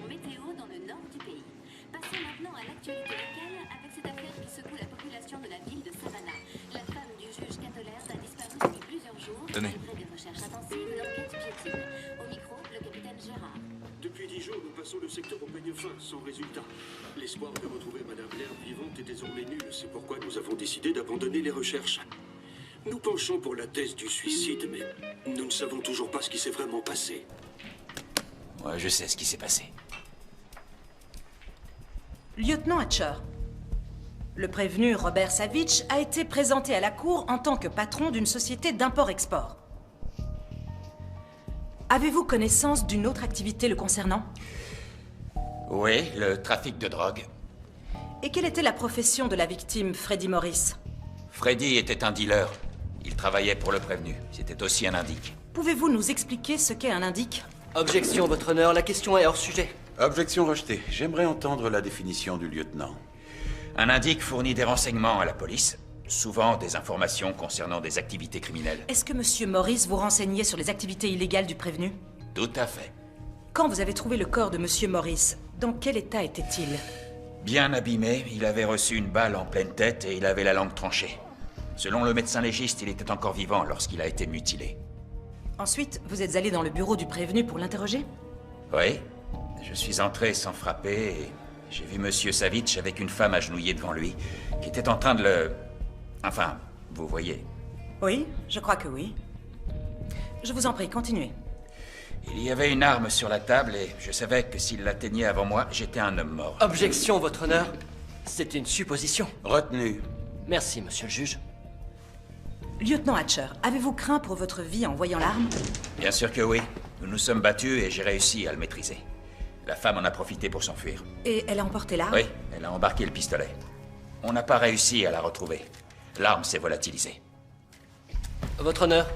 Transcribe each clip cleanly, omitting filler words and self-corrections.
météo dans le nord du pays. Passons maintenant à l'actualité locale avec cette affaire qui secoue la population de la ville de Savannah. La femme du juge Catolers a disparu depuis plusieurs jours. Tenez. Malgré des recherches intensives, l'enquête piétine. Au micro, le capitaine Gérard. Depuis 10 jours, nous passons le secteur au peigne fin, sans résultat. L'espoir de retrouver Madame Blair vivante est désormais nul. C'est pourquoi nous avons décidé d'abandonner les recherches. Nous penchons pour la thèse du suicide, mais nous ne savons toujours pas ce qui s'est vraiment passé. Ouais, je sais ce qui s'est passé. Lieutenant Hatcher, le prévenu Robert Savitch a été présenté à la cour en tant que patron d'une société d'import-export. Avez-vous connaissance d'une autre activité le concernant? Oui, le trafic de drogue. Et quelle était la profession de la victime, Freddie Morris? Freddy était un dealer. Il travaillait pour le prévenu. C'était aussi un indique. Pouvez-vous nous expliquer ce qu'est un indique? Objection, votre honneur, la question est hors sujet. Objection rejetée. J'aimerais entendre la définition du lieutenant. Un indique fournit des renseignements à la police, souvent des informations concernant des activités criminelles. Est-ce que Monsieur Morris vous renseignait sur les activités illégales du prévenu? Tout à fait. Quand vous avez trouvé le corps de Monsieur Morris, dans quel état était-il? Bien abîmé, il avait reçu une balle en pleine tête et il avait la langue tranchée. Selon le médecin légiste, il était encore vivant lorsqu'il a été mutilé. Ensuite, vous êtes allé dans le bureau du prévenu pour l'interroger? Oui, je suis entré sans frapper et j'ai vu Monsieur Savitch avec une femme agenouillée devant lui, qui était en train de le... Enfin, vous voyez. Oui, je crois que oui. Je vous en prie, continuez. Il y avait une arme sur la table et je savais que s'il l'atteignait avant moi, j'étais un homme mort. Objection, votre honneur. C'est une supposition. Retenu. Merci, monsieur le juge. Lieutenant Hatcher, avez-vous craint pour votre vie en voyant l'arme? Bien sûr que oui. Nous nous sommes battus et j'ai réussi à le maîtriser. La femme en a profité pour s'enfuir. Et elle a emporté l'arme? Oui, elle a embarqué le pistolet. On n'a pas réussi à la retrouver. L'arme s'est volatilisée. Votre honneur,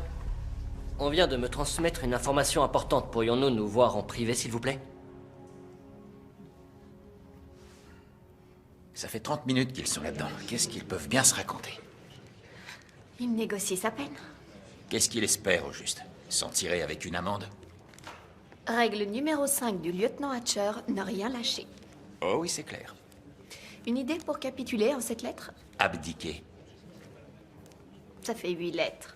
on vient de me transmettre une information importante. Pourrions-nous nous voir en privé, s'il vous plaît? Ça fait 30 minutes qu'ils sont là-dedans. Qu'est-ce qu'ils peuvent bien se raconter? Il négocie sa peine. Qu'est-ce qu'il espère au juste? S'en tirer avec une amende? Règle numéro 5 du lieutenant Hatcher, ne rien lâcher. Oh oui, c'est clair. Une idée pour capituler en 7 lettres? Abdiquer. Ça fait 8 lettres.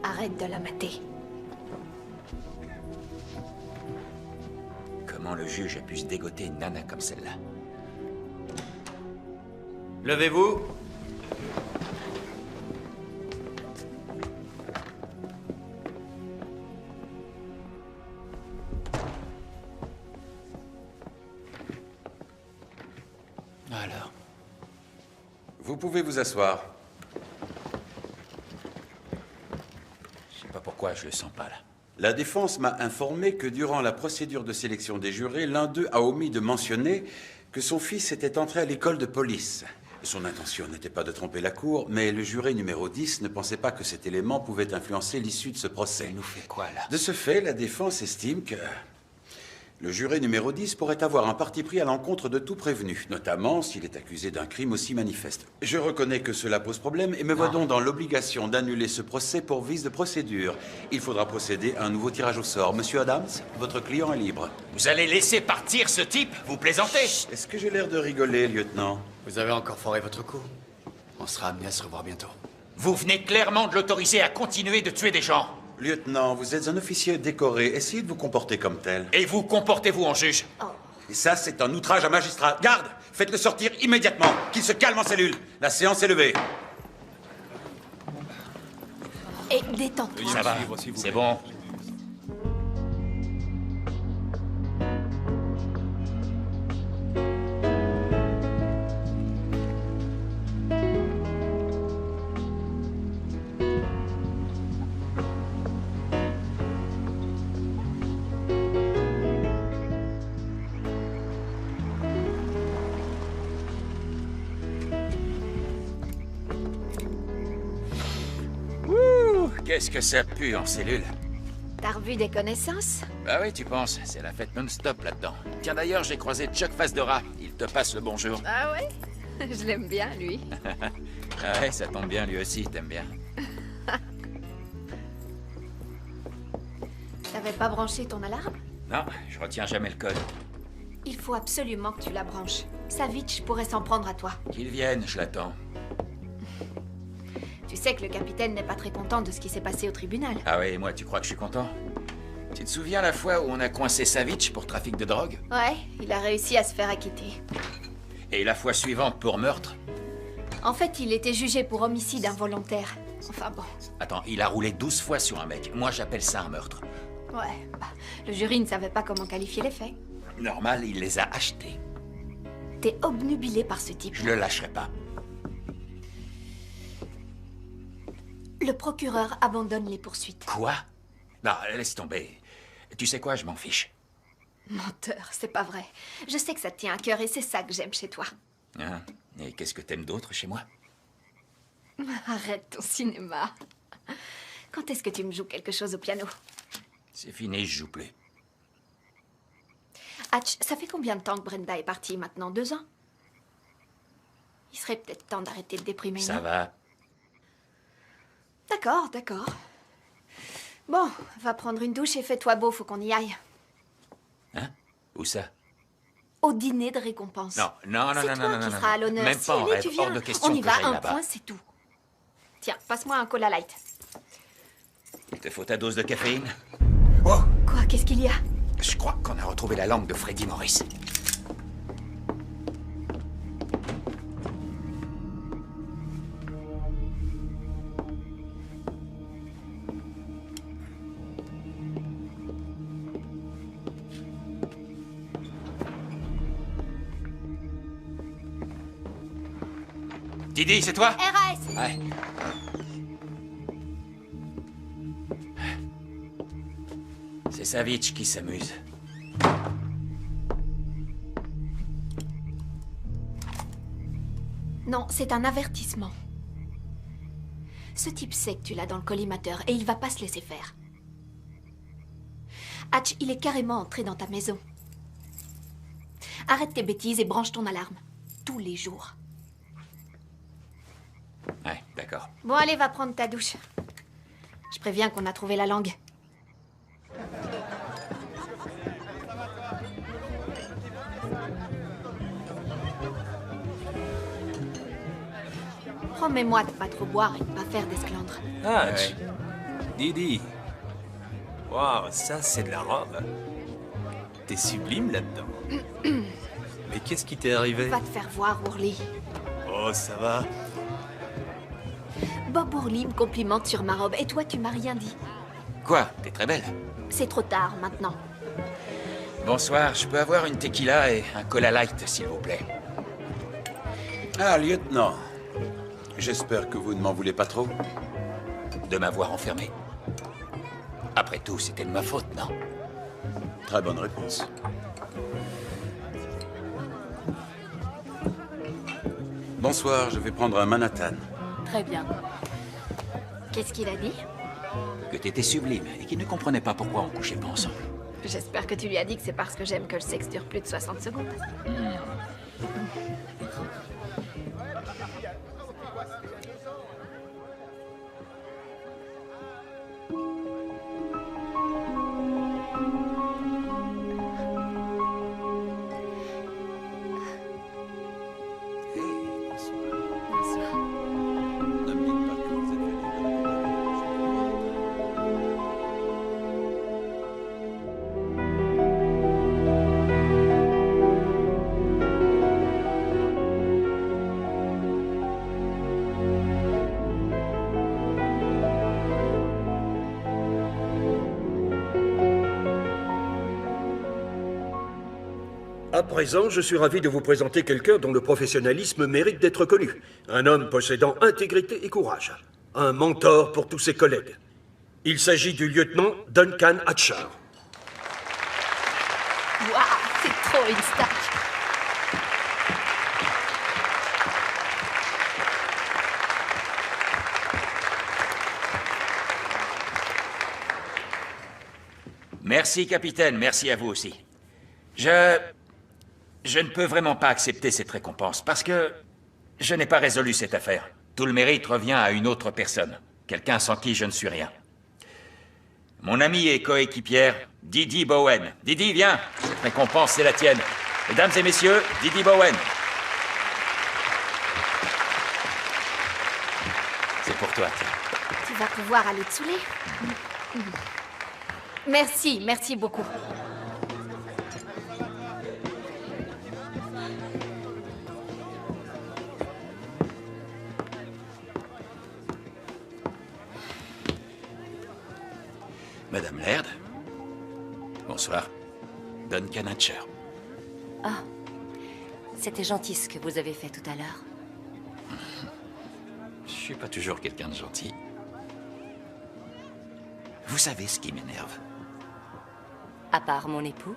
Arrête de la mater. Comment le juge a pu se dégoter une nana comme celle-là? Levez-vous. Alors, Vous pouvez vous asseoir. je sais pas pourquoi je le sens pas là. La défense m'a informé que durant la procédure de sélection des jurés, l'un d'eux a omis de mentionner que son fils était entré à l'école de police. Son intention n'était pas de tromper la cour, mais le juré numéro 10 ne pensait pas que cet élément pouvait influencer l'issue de ce procès. Elle nous fait quoi là? De ce fait, la défense estime que le juré numéro 10 pourrait avoir un parti pris à l'encontre de tout prévenu, notamment s'il est accusé d'un crime aussi manifeste. Je reconnais que cela pose problème et me vois donc dans l'obligation d'annuler ce procès pour vice de procédure. Il faudra procéder à un nouveau tirage au sort. Monsieur Adams, votre client est libre. Vous allez laisser partir ce type? Vous plaisantez? Est-ce que j'ai l'air de rigoler, lieutenant? Vous avez encore foré votre coup. On sera amené à se revoir bientôt. Vous venez clairement de l'autoriser à continuer de tuer des gens. Lieutenant, vous êtes un officier décoré. Essayez de vous comporter comme tel. Et vous comportez-vous en juge? Et ça, c'est un outrage à magistrat. Garde! Faites-le sortir immédiatement. Qu'il se calme en cellule. La séance est levée. Et détends-toi. Ça va, c'est bon. Qu'est-ce que ça pue en cellule? Ta la revue des connaissances? Bah oui, tu penses, c'est la fête non-stop là-dedans. Tiens d'ailleurs, j'ai croisé Chuck Face de Rat. Il te passe le bonjour. Ah ouais? Je l'aime bien, lui. Ah ouais, ça tombe bien, lui aussi, t'aimes bien. T'avais pas branché ton alarme? Non, je retiens jamais le code. Il faut absolument que tu la branches. Savitch pourrait s'en prendre à toi. Qu'il vienne, je l'attends. Tu sais que le capitaine n'est pas très content de ce qui s'est passé au tribunal. Ah ouais, et moi, tu crois que je suis content? Tu te souviens la fois où on a coincé Savitch pour trafic de drogue? Ouais, il a réussi à se faire acquitter. Et la fois suivante pour meurtre? En fait, il était jugé pour homicide involontaire. Enfin bon. Attends, il a roulé 12 fois sur un mec. Moi, j'appelle ça un meurtre. Ouais, bah, le jury ne savait pas comment qualifier les faits. Normal, il les a achetés. T'es obnubilé par ce type. Je le lâcherai pas. Le procureur abandonne les poursuites. Quoi? Non, laisse tomber. Tu sais quoi, je m'en fiche. Menteur, c'est pas vrai. Je sais que ça te tient à cœur et c'est ça que j'aime chez toi. Hein? Et qu'est-ce que t'aimes d'autre chez moi? Arrête ton cinéma. Quand est-ce que tu me joues quelque chose au piano? C'est fini, je joue plus. Hatch, ça fait combien de temps que Brenda est partie maintenant? 2 ans? Il serait peut-être temps d'arrêter de déprimer, Ça non? va. D'accord, d'accord. Bon, va prendre une douche et fais-toi beau, faut qu'on y aille. Hein? Où ça? Au dîner de récompense. Non, non, non, C'est non, toi non, qui non, seras à non. l'honneur. Même Si pas en allez, rêve, tu viens. hors de question On y que va, j'aille un là-bas. point, c'est tout. Tiens, passe-moi un cola light. Il te faut ta dose de caféine? Quoi? Qu'est-ce qu'il y a? Je crois qu'on a retrouvé la langue de Freddie Morris. Didi, c'est toi? RAS! Ouais. C'est Savitch qui s'amuse. Non, c'est un avertissement. Ce type sait que tu l'as dans le collimateur et il va pas se laisser faire. Hatch, il est carrément entré dans ta maison. Arrête tes bêtises et branche ton alarme. Tous les jours. Ouais, d'accord. Bon, allez, va prendre ta douche. Je préviens qu'on a trouvé la langue. Promets-moi de pas trop boire et de pas faire d'esclandre. Hatch. Didi. Waouh, ça c'est de la robe. T'es sublime là-dedans. Mais qu'est-ce qui t'est arrivé? Va te faire voir, Worley. Oh, ça va. Bob Worley me complimente sur ma robe et toi, tu m'as rien dit. Quoi? T'es très belle. C'est trop tard maintenant. Bonsoir, je peux avoir une tequila et un cola light, s'il vous plaît. Ah, lieutenant. J'espère que vous ne m'en voulez pas trop. De m'avoir enfermé. Après tout, c'était de ma faute, non? Très bonne réponse. Bonsoir, je vais prendre un Manhattan. Très bien. Qu'est-ce qu'il a dit? Que t'étais sublime et qu'il ne comprenait pas pourquoi on couchait pas ensemble. J'espère que tu lui as dit que c'est parce que j'aime que le sexe dure plus de 60 secondes. Bonsoir. Ne me dites pas que vous êtes venu À présent, je suis ravi de vous présenter quelqu'un dont le professionnalisme mérite d'être connu. Un homme possédant intégrité et courage. Un mentor pour tous ses collègues. Il s'agit du lieutenant Duncan Hatcher. Waouh, c'est trop une star. Merci, capitaine. Merci à vous aussi. Je ne peux vraiment pas accepter cette récompense parce que je n'ai pas résolu cette affaire. Tout le mérite revient à une autre personne. Quelqu'un sans qui je ne suis rien. Mon ami et coéquipière, Didi Bowen. Didi, viens. Cette récompense, c'est la tienne. Mesdames et messieurs, Didi Bowen. C'est pour toi, tiens. Tu vas pouvoir aller te saouler. Merci beaucoup. Madame Laird. Bonsoir. Duncan Hatcher. Ah, c'était gentil ce que vous avez fait tout à l'heure. Je suis pas toujours quelqu'un de gentil. Vous savez ce qui m'énerve? À part mon époux?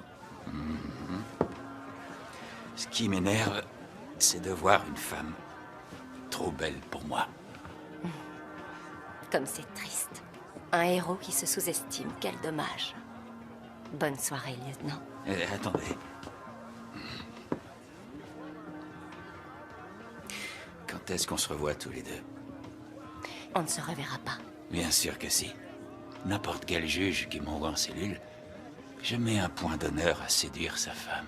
Ce qui m'énerve, c'est de voir une femme trop belle pour moi. Comme c'est triste. Un héros qui se sous-estime, quel dommage. Bonne soirée, lieutenant. Attendez. Quand est-ce qu'on se revoit tous les deux? On ne se reverra pas. Bien sûr que si. N'importe quel juge qui m'envoie en cellule, je mets un point d'honneur à séduire sa femme.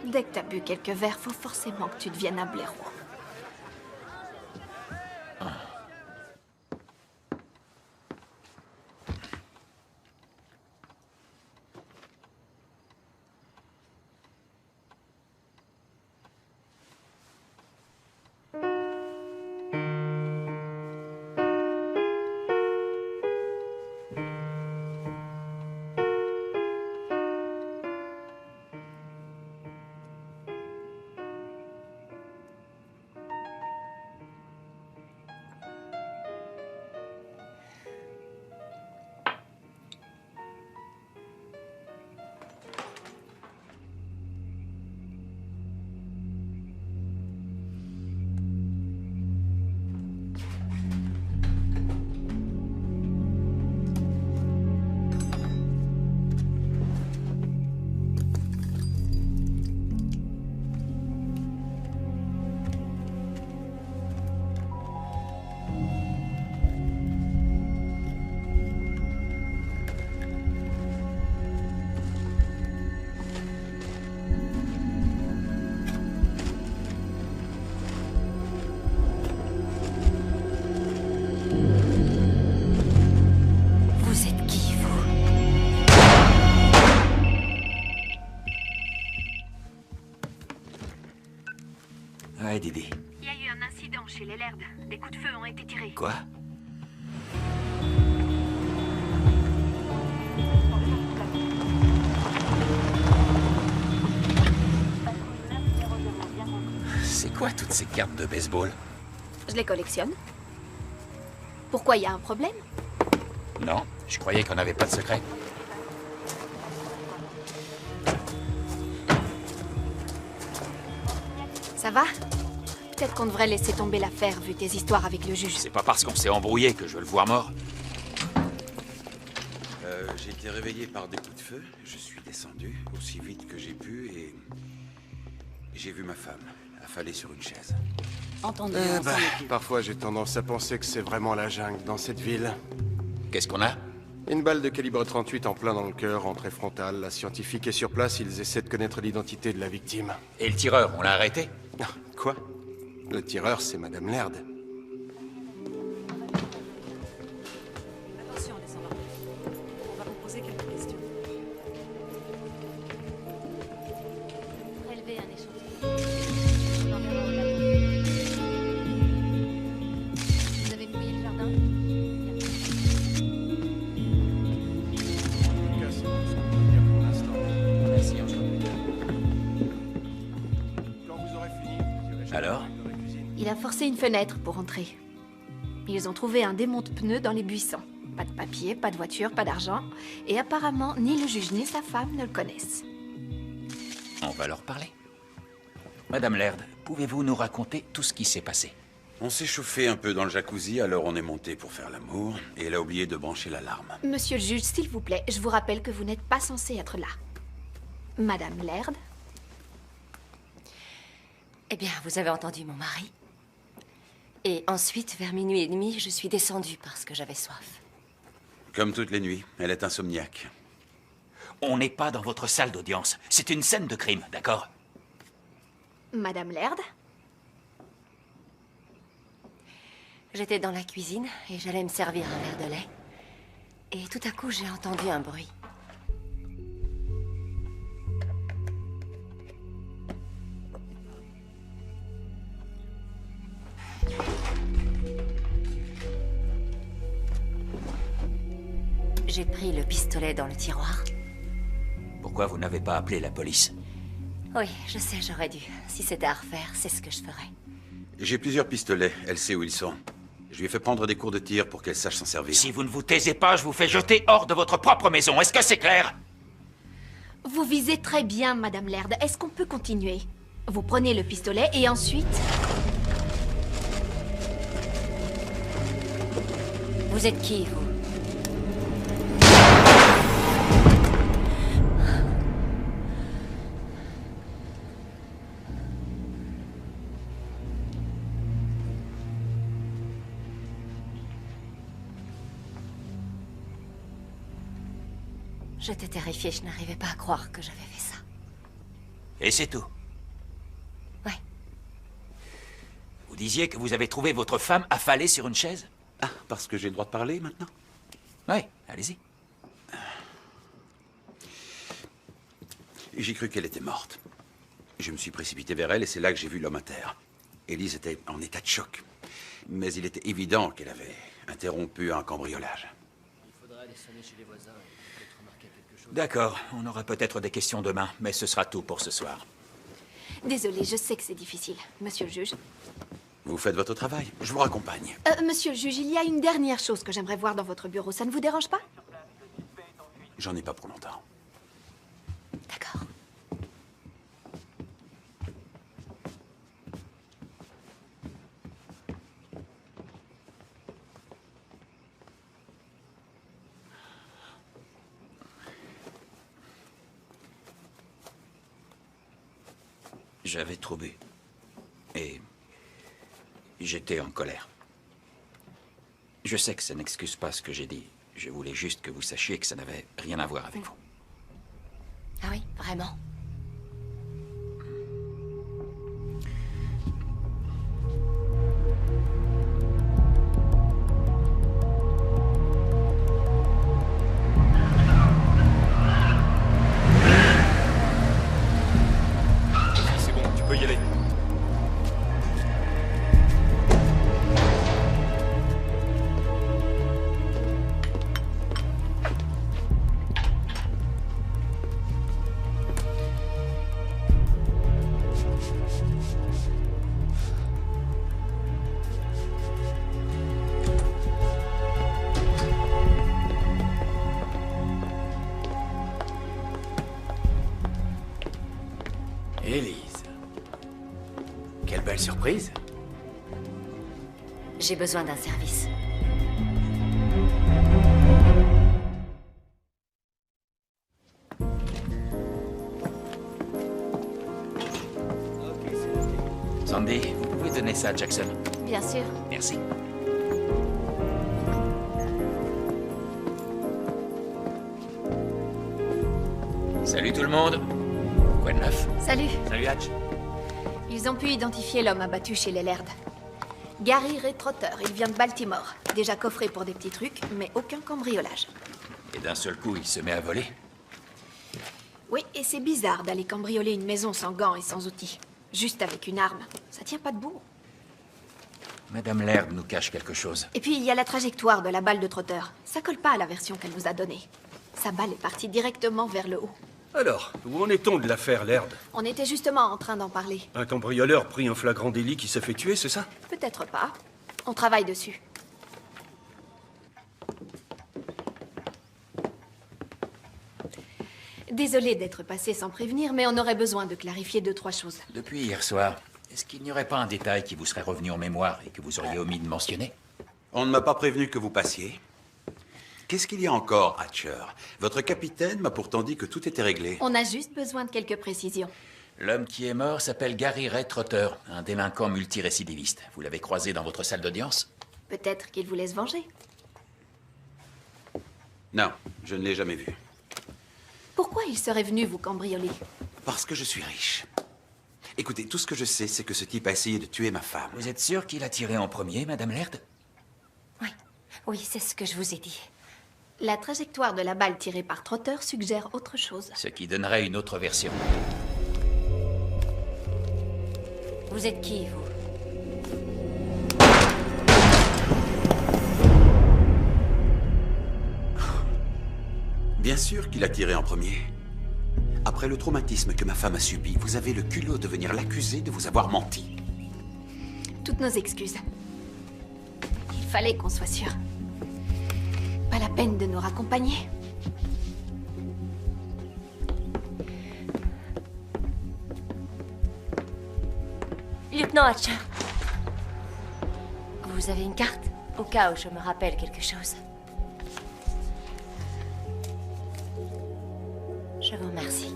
Dès que t'as bu quelques verres, faut forcément que tu deviennes un blaireau. Ouais, Didi. Il y a eu un incident chez les Laird. Des coups de feu ont été tirés. Quoi? C'est quoi toutes ces cartes de baseball? Je les collectionne. Pourquoi, il y a un problème? Non, je croyais qu'on n'avait pas de secret. Ça va? Peut-être qu'on devrait laisser tomber l'affaire, vu tes histoires avec le juge. C'est pas parce qu'on s'est embrouillé que je veux le voir mort. J'ai été réveillé par des coups de feu. Je suis descendu aussi vite que j'ai pu et j'ai vu ma femme affalée sur une chaise. Entendu. Parfois, j'ai tendance à penser que c'est vraiment la jungle dans cette ville. Qu'est-ce qu'on a? Une balle de calibre 38 en plein dans le cœur, entrée frontale. La scientifique est sur place, ils essaient de connaître l'identité de la victime. Et le tireur, on l'a arrêté? Quoi? Le tireur, c'est Madame Laird. Attention, descendant. On va vous poser quelques questions. Prélever un échantillon. On l'enverra au labo. Vous avez fouillé le jardin? Merci, Quand vous aurez fini, vous irez Alors? dans la cuisine. Il a forcé une fenêtre pour entrer. Ils ont trouvé un démonte-pneus dans les buissons. Pas de papier, pas de voiture, pas d'argent. Et apparemment, ni le juge ni sa femme ne le connaissent. On va leur parler. Madame Laird, pouvez-vous nous raconter tout ce qui s'est passé? On s'est chauffé un peu dans le jacuzzi, alors on est monté pour faire l'amour, et elle a oublié de brancher l'alarme. Monsieur le juge, s'il vous plaît, je vous rappelle que vous n'êtes pas censé être là. Madame Laird? Eh bien, vous avez entendu mon mari. Et ensuite, vers minuit et demi, je suis descendue parce que j'avais soif. Comme toutes les nuits, elle est insomniaque. On n'est pas dans votre salle d'audience. C'est une scène de crime, d'accord? Madame Laird? J'étais dans la cuisine et j'allais me servir un verre de lait. Et tout à coup, j'ai entendu un bruit. J'ai pris le pistolet dans le tiroir. Pourquoi vous n'avez pas appelé la police? Oui, je sais, j'aurais dû. Si c'était à refaire, c'est ce que je ferais. J'ai plusieurs pistolets, elle sait où ils sont. Je lui ai fait prendre des cours de tir pour qu'elle sache s'en servir. Si vous ne vous taisez pas, je vous fais jeter hors de votre propre maison. Est-ce que c'est clair? Vous visez très bien, Madame Laird. Est-ce qu'on peut continuer? Vous prenez le pistolet et ensuite... Vous êtes qui, vous? J'étais terrifiée, je n'arrivais pas à croire que j'avais fait ça. Et c'est tout? Ouais. Vous disiez que vous avez trouvé votre femme affalée sur une chaise? Ah, parce que j'ai le droit de parler maintenant? Oui, allez-y. J'ai cru qu'elle était morte. Je me suis précipité vers elle et c'est là que j'ai vu l'homme à terre. Élise était en état de choc. Mais il était évident qu'elle avait interrompu un cambriolage. Il faudrait aller sonner chez les voisins et peut-être remarquer quelque chose. D'accord, on aura peut-être des questions demain, mais ce sera tout pour ce soir. Désolée, je sais que c'est difficile, monsieur le juge. Vous faites votre travail, je vous raccompagne. Monsieur le juge, il y a une dernière chose que j'aimerais voir dans votre bureau. Ça ne vous dérange pas? J'en ai pas pour longtemps. D'accord. J'avais trop bu. Et j'étais en colère. Je sais que ça n'excuse pas ce que j'ai dit. Je voulais juste que vous sachiez que ça n'avait rien à voir avec vous. Ah oui, vraiment? C'est bon, tu peux y aller. Élise. Quelle belle surprise. J'ai besoin d'un service. Sandy, vous pouvez donner ça à Jackson? Bien sûr. Merci. Salut tout le monde. Quoi de neuf? Salut. Salut Hatch. Ils ont pu identifier l'homme abattu chez les Laird. Gary Ray Trotter, il vient de Baltimore. Déjà coffré pour des petits trucs, mais aucun cambriolage. Et d'un seul coup, il se met à voler? Oui, et c'est bizarre d'aller cambrioler une maison sans gants et sans outils. Juste avec une arme. Ça tient pas debout. Madame Laird nous cache quelque chose. Et puis, il y a la trajectoire de la balle de Trotter. Ça colle pas à la version qu'elle nous a donnée. Sa balle est partie directement vers le haut. Alors, où en est-on de l'affaire Laird? On était justement en train d'en parler. Un cambrioleur pris en flagrant délit qui s'est fait tuer, c'est ça? Peut-être pas. On travaille dessus. Désolée d'être passée sans prévenir, mais on aurait besoin de clarifier 2-3 choses. Depuis hier soir, est-ce qu'il n'y aurait pas un détail qui vous serait revenu en mémoire et que vous auriez omis de mentionner? On ne m'a pas prévenu que vous passiez. Qu'est-ce qu'il y a encore, Hatcher? Votre capitaine m'a pourtant dit que tout était réglé. On a juste besoin de quelques précisions. L'homme qui est mort s'appelle Gary Ray Trotter, un délinquant multirécidiviste. Vous l'avez croisé dans votre salle d'audience? Peut-être qu'il voulait se venger. Non, je ne l'ai jamais vu. Pourquoi il serait venu vous cambrioler? Parce que je suis riche. Écoutez, tout ce que je sais, c'est que ce type a essayé de tuer ma femme. Vous êtes sûr qu'il a tiré en premier, Madame Laird? Oui, c'est ce que je vous ai dit. La trajectoire de la balle tirée par Trotter suggère autre chose. Ce qui donnerait une autre version. Vous êtes qui, vous? Bien sûr qu'il a tiré en premier. Après le traumatisme que ma femme a subi, vous avez le culot de venir l'accuser de vous avoir menti. Toutes nos excuses. Il fallait qu'on soit sûr. Pas la peine de nous raccompagner. Lieutenant Hatcher. Vous avez une carte? Au cas où je me rappelle quelque chose. Je vous remercie.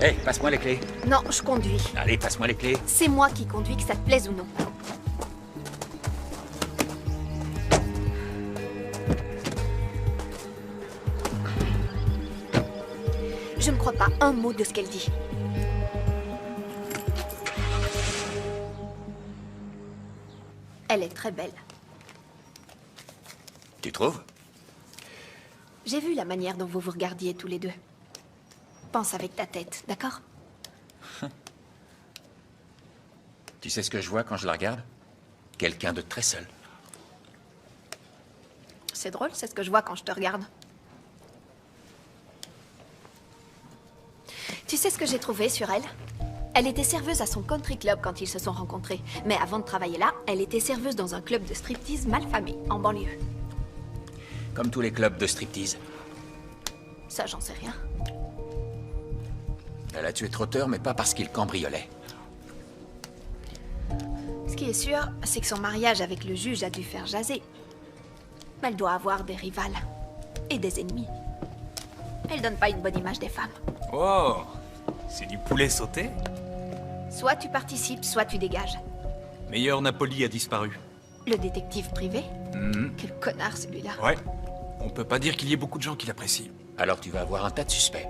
Hé, passe-moi les clés. Non, je conduis. Allez, passe-moi les clés. C'est moi qui conduis, que ça te plaise ou non. Je ne crois pas un mot de ce qu'elle dit. Elle est très belle. Tu trouves? J'ai vu la manière dont vous vous regardiez tous les deux. Pense avec ta tête, d'accord? Tu sais ce que je vois quand je la regarde? Quelqu'un de très seul. C'est drôle, c'est ce que je vois quand je te regarde. Tu sais ce que j'ai trouvé sur elle? Elle était serveuse à son country club quand ils se sont rencontrés. Mais avant de travailler là, elle était serveuse dans un club de striptease malfamé, en banlieue. Comme tous les clubs de striptease. Ça, j'en sais rien. Elle a tué Trotter, mais pas parce qu'il cambriolait. Ce qui est sûr, c'est que son mariage avec le juge a dû faire jaser. Elle doit avoir des rivales. Et des ennemis. Elle donne pas une bonne image des femmes. Oh, c'est du poulet sauté? Soit tu participes, soit tu dégages. Meilleur Napoli a disparu. Le détective privé? Quel connard, celui-là. Ouais. On peut pas dire qu'il y ait beaucoup de gens qui l'apprécient. Alors tu vas avoir un tas de suspects.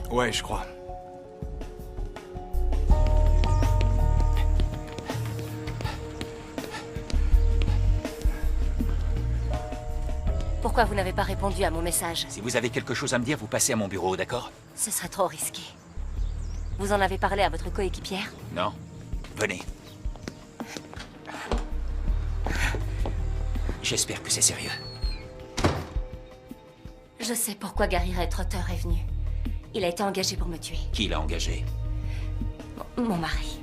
Ouais, je crois. Pourquoi vous n'avez pas répondu à mon message? Si vous avez quelque chose à me dire, vous passez à mon bureau, d'accord? Ce serait trop risqué. Vous en avez parlé à votre coéquipière? Non. Venez. J'espère que c'est sérieux. Je sais pourquoi Gary Ray Trotter est venu. Il a été engagé pour me tuer. Qui l'a engagé? Mon mari.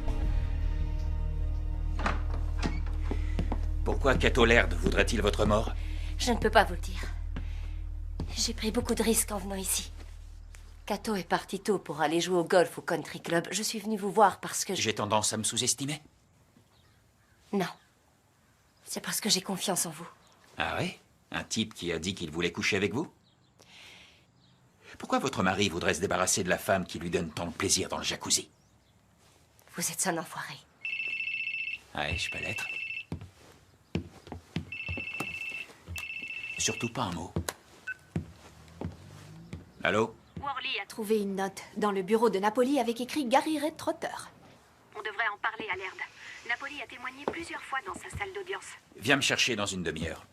Pourquoi Cato Laird voudrait-il votre mort? Je ne peux pas vous le dire. J'ai pris beaucoup de risques en venant ici. Cato est parti tôt pour aller jouer au golf au country club. Je suis venue vous voir parce que J'ai tendance à me sous-estimer? Non. C'est parce que j'ai confiance en vous. Ah oui? Un type qui a dit qu'il voulait coucher avec vous? Pourquoi votre mari voudrait se débarrasser de la femme qui lui donne tant de plaisir dans le jacuzzi? Vous êtes un enfoiré. Ouais, je peux l'être. Surtout pas un mot. Allô? Worley a trouvé une note dans le bureau de Napoli avec écrit Gary Ray Trotter. On devrait en parler à Laird. Napoli a témoigné plusieurs fois dans sa salle d'audience. Viens me chercher dans une demi-heure.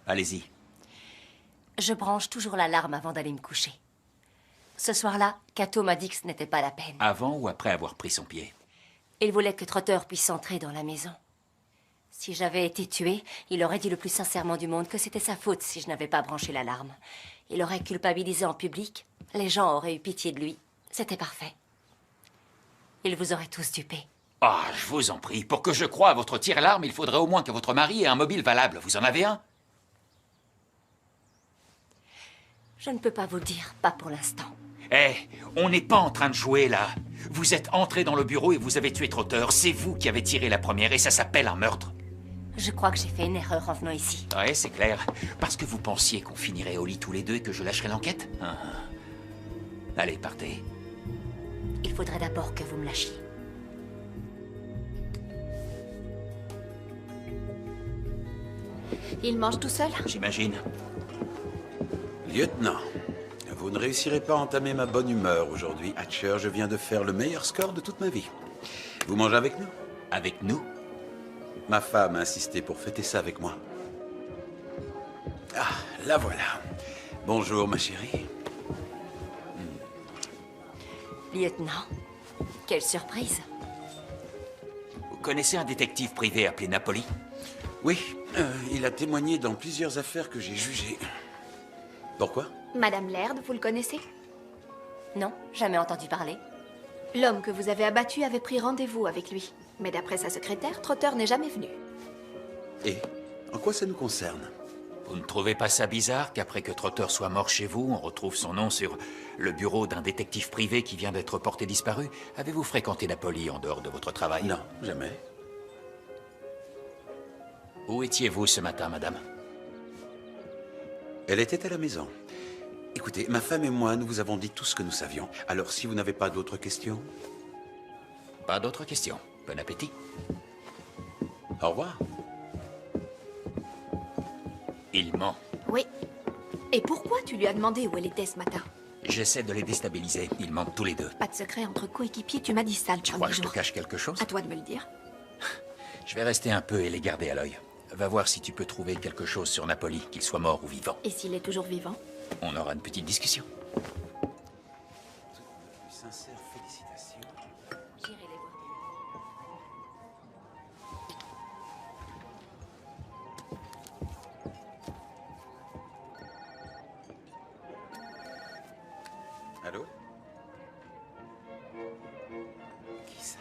Allez-y. Je branche toujours l'alarme avant d'aller me coucher. Ce soir-là, Cato m'a dit que ce n'était pas la peine. Avant ou après avoir pris son pied? Il voulait que Trotter puisse entrer dans la maison. Si j'avais été tuée, il aurait dit le plus sincèrement du monde que c'était sa faute si je n'avais pas branché l'alarme. Il aurait culpabilisé en public. Les gens auraient eu pitié de lui. C'était parfait. Il vous aurait tous dupés. Ah, je vous en prie. Pour que je croie à votre tir-alarme, il faudrait au moins que votre mari ait un mobile valable. Vous en avez un? Je ne peux pas vous le dire, pas pour l'instant. Eh, on n'est pas en train de jouer, là. Vous êtes entré dans le bureau et vous avez tué Trotter. C'est vous qui avez tiré la première et ça s'appelle un meurtre. Je crois que j'ai fait une erreur en venant ici. Ouais, c'est clair. Parce que vous pensiez qu'on finirait au lit tous les deux et que je lâcherais l'enquête? Allez, partez. Il faudrait d'abord que vous me lâchiez. Il mange tout seul? J'imagine. Lieutenant, vous ne réussirez pas à entamer ma bonne humeur aujourd'hui. Hatcher, je viens de faire le meilleur score de toute ma vie. Vous mangez avec nous? Avec nous? Ma femme a insisté pour fêter ça avec moi. Ah, la voilà. Bonjour, ma chérie. Lieutenant, quelle surprise. Vous connaissez un détective privé appelé Napoli? Oui, il a témoigné dans plusieurs affaires que j'ai jugées. Pourquoi? Madame Laird, vous le connaissez? Non, jamais entendu parler. L'homme que vous avez abattu avait pris rendez-vous avec lui. Mais d'après sa secrétaire, Trotter n'est jamais venu. Et en quoi ça nous concerne? Vous ne trouvez pas ça bizarre qu'après que Trotter soit mort chez vous, on retrouve son nom sur le bureau d'un détective privé qui vient d'être porté disparu? Avez-vous fréquenté Napoli en dehors de votre travail? Non, jamais. Où étiez-vous ce matin, madame? Elle était à la maison. Écoutez, ma femme et moi, nous vous avons dit tout ce que nous savions. Alors, si vous n'avez pas d'autres questions... Pas d'autres questions. Bon appétit. Au revoir. Il ment. Oui. Et pourquoi tu lui as demandé où elle était ce matin? J'essaie de les déstabiliser. Ils mentent tous les deux. Pas de secret entre coéquipiers, tu m'as dit ça le Tu crois premier que je te jour. cache quelque chose? À toi de me le dire. Je vais rester un peu et les garder à l'œil. Va voir si tu peux trouver quelque chose sur Napoli, qu'il soit mort ou vivant. Et s'il est toujours vivant? On aura une petite discussion. Sincères félicitations. J'irai les voir. Allô? Qui ça?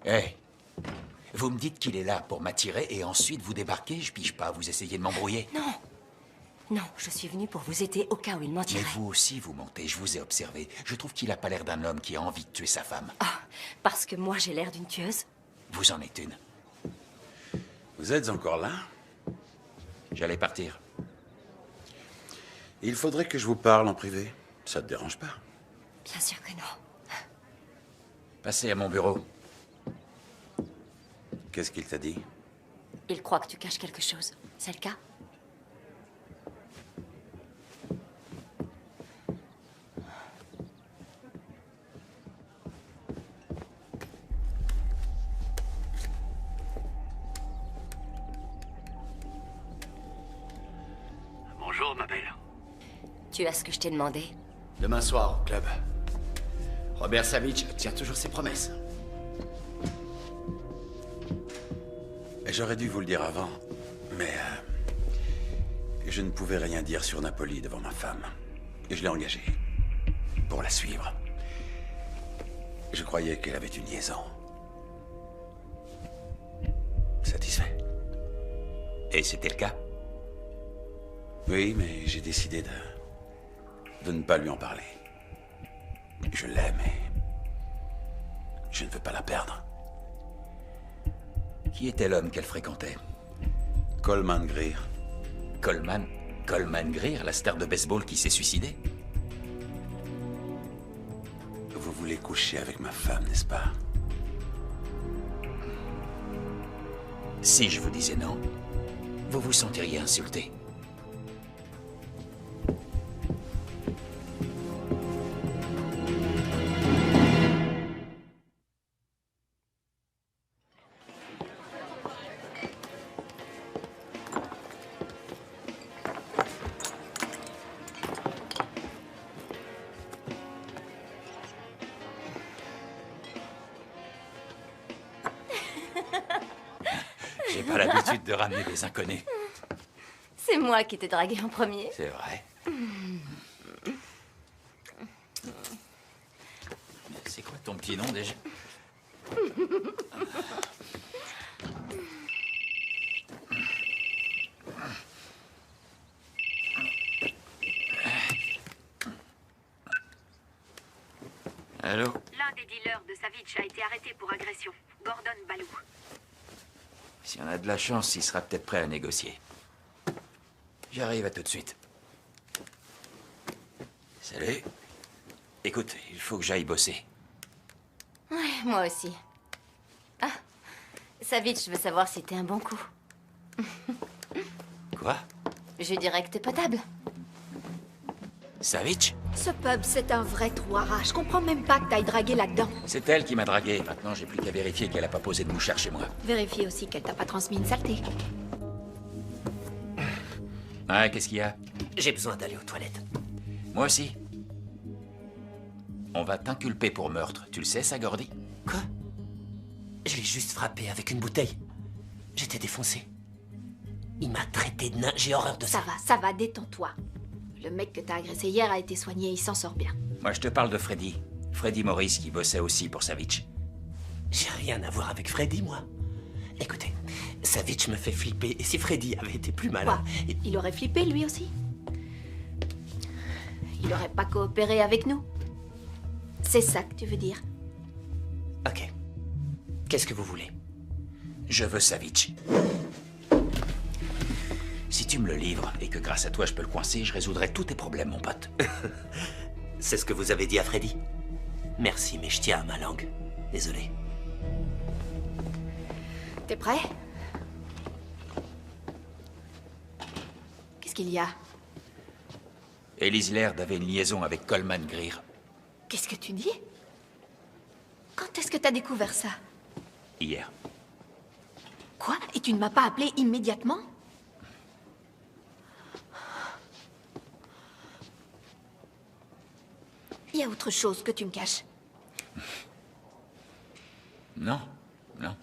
Hé, vous me dites qu'il est là pour m'attirer et ensuite vous débarquez, je pige pas, vous essayez de m'embrouiller. Non. Non, je suis venue pour vous aider au cas où il Mais mentirait. vous aussi, vous mentez, je vous ai observé. Je trouve qu'il a pas l'air d'un homme qui a envie de tuer sa femme. Ah, parce que moi j'ai l'air d'une tueuse? Vous en êtes une. Vous êtes encore là? J'allais partir. Il faudrait que je vous parle en privé. Ça te dérange pas? Bien sûr que non. Passez à mon bureau. Qu'est-ce qu'il t'a dit? Il croit que tu caches quelque chose. C'est le cas? Bonjour, ma belle. Tu as ce que je t'ai demandé? Demain soir, au club. Robert Savage tient toujours ses promesses. J'aurais dû vous le dire avant, mais je ne pouvais rien dire sur Napoli devant ma femme. Et je l'ai engagée pour la suivre. Je croyais qu'elle avait une liaison. Satisfait? Et c'était le cas? Oui, mais j'ai décidé de ne pas lui en parler. Je l'aime et je ne veux pas la perdre. Qui était l'homme qu'elle fréquentait? Coleman Greer. Coleman Greer, la star de baseball qui s'est suicidée? Vous voulez coucher avec ma femme, n'est-ce pas? Si je vous disais non, vous vous sentiriez insulté. J'ai pas l'habitude de ramener des inconnus. C'est moi qui t'ai dragué en premier. C'est vrai. C'est quoi ton petit nom déjà? Allô? L'un des dealers de Savitch a été arrêté pour agression. Gordon Balou. Si on a de la chance, il sera peut-être prêt à négocier. J'arrive, à tout de suite. Salut. Écoute, il faut que j'aille bosser. Ouais, moi aussi. Ah, Savitch veut savoir si t'es un bon coup. Quoi? Je dirais que t'es potable. Savitch? Ce pub, c'est un vrai trou à rats. Je comprends même pas que t'ailles draguer là-dedans. C'est elle qui m'a dragué. Maintenant, j'ai plus qu'à vérifier qu'elle a pas posé de mouchard chez moi. Vérifie aussi qu'elle t'a pas transmis une saleté. Ouais, qu'est-ce qu'il y a? J'ai besoin d'aller aux toilettes. Moi aussi. On va t'inculper pour meurtre. Tu le sais, ça, Gordy? Quoi? Je l'ai juste frappé avec une bouteille. J'étais défoncé. Il m'a traité de nain. J'ai horreur de ça. Ça va, détends-toi. Le mec que t'as agressé hier a été soigné, il s'en sort bien. Moi, je te parle de Freddy. Freddy Morris, qui bossait aussi pour Savitch. J'ai rien à voir avec Freddy, moi. Écoutez, Savitch me fait flipper. Et si Freddy avait été plus malin... Quoi? Il aurait flippé, lui aussi? Il aurait pas coopéré avec nous? C'est ça que tu veux dire? Ok. Qu'est-ce que vous voulez? Je veux Savitch. Si tu me le livres, et que grâce à toi je peux le coincer, je résoudrai tous tes problèmes, mon pote. C'est ce que vous avez dit à Freddy? Merci, mais je tiens à ma langue. Désolé. T'es prêt? Qu'est-ce qu'il y a? Elise Laird avait une liaison avec Coleman Greer. Qu'est-ce que tu dis? Quand est-ce que t'as découvert ça? Hier. Quoi? Et tu ne m'as pas appelé immédiatement? Il y a autre chose que tu me caches. Non, non.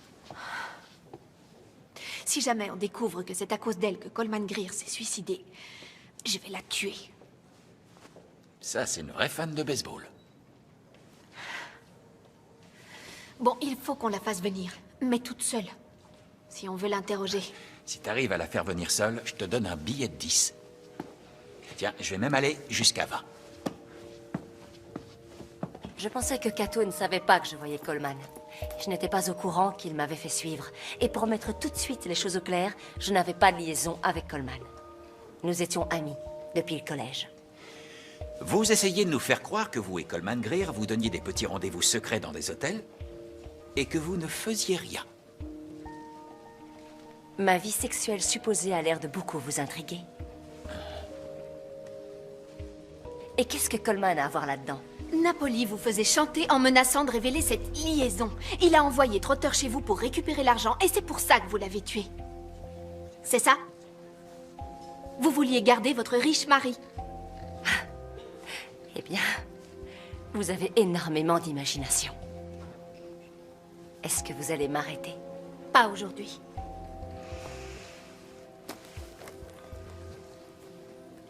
Si jamais on découvre que c'est à cause d'elle que Coleman Greer s'est suicidé, je vais la tuer. Ça, c'est une vraie fan de baseball. Bon, il faut qu'on la fasse venir, mais toute seule. Si on veut l'interroger. Si t'arrives à la faire venir seule, je te donne un billet de 10. Tiens, je vais même aller jusqu'à 20. Je pensais que Kato ne savait pas que je voyais Coleman. Je n'étais pas au courant qu'il m'avait fait suivre. Et pour mettre tout de suite les choses au clair, je n'avais pas de liaison avec Coleman. Nous étions amis depuis le collège. Vous essayez de nous faire croire que vous et Coleman Greer vous donniez des petits rendez-vous secrets dans des hôtels et que vous ne faisiez rien. Ma vie sexuelle supposée a l'air de beaucoup vous intriguer. Et qu'est-ce que Coleman a à voir là-dedans? Napoli vous faisait chanter en menaçant de révéler cette liaison. Il a envoyé Trotter chez vous pour récupérer l'argent et c'est pour ça que vous l'avez tué. C'est ça? Vous vouliez garder votre riche mari. Eh bien, vous avez énormément d'imagination. Est-ce que vous allez m'arrêter? Pas aujourd'hui.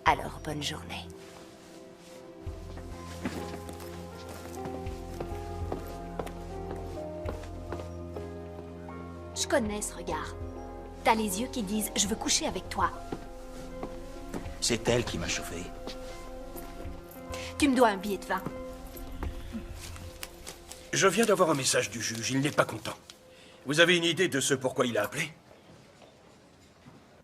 Alors, bonne journée. Je connais ce regard. T'as les yeux qui disent « Je veux coucher avec toi ». C'est elle qui m'a chauffé. Tu me dois un billet de vin. Je viens d'avoir un message du juge, il n'est pas content. Vous avez une idée de ce pourquoi il a appelé?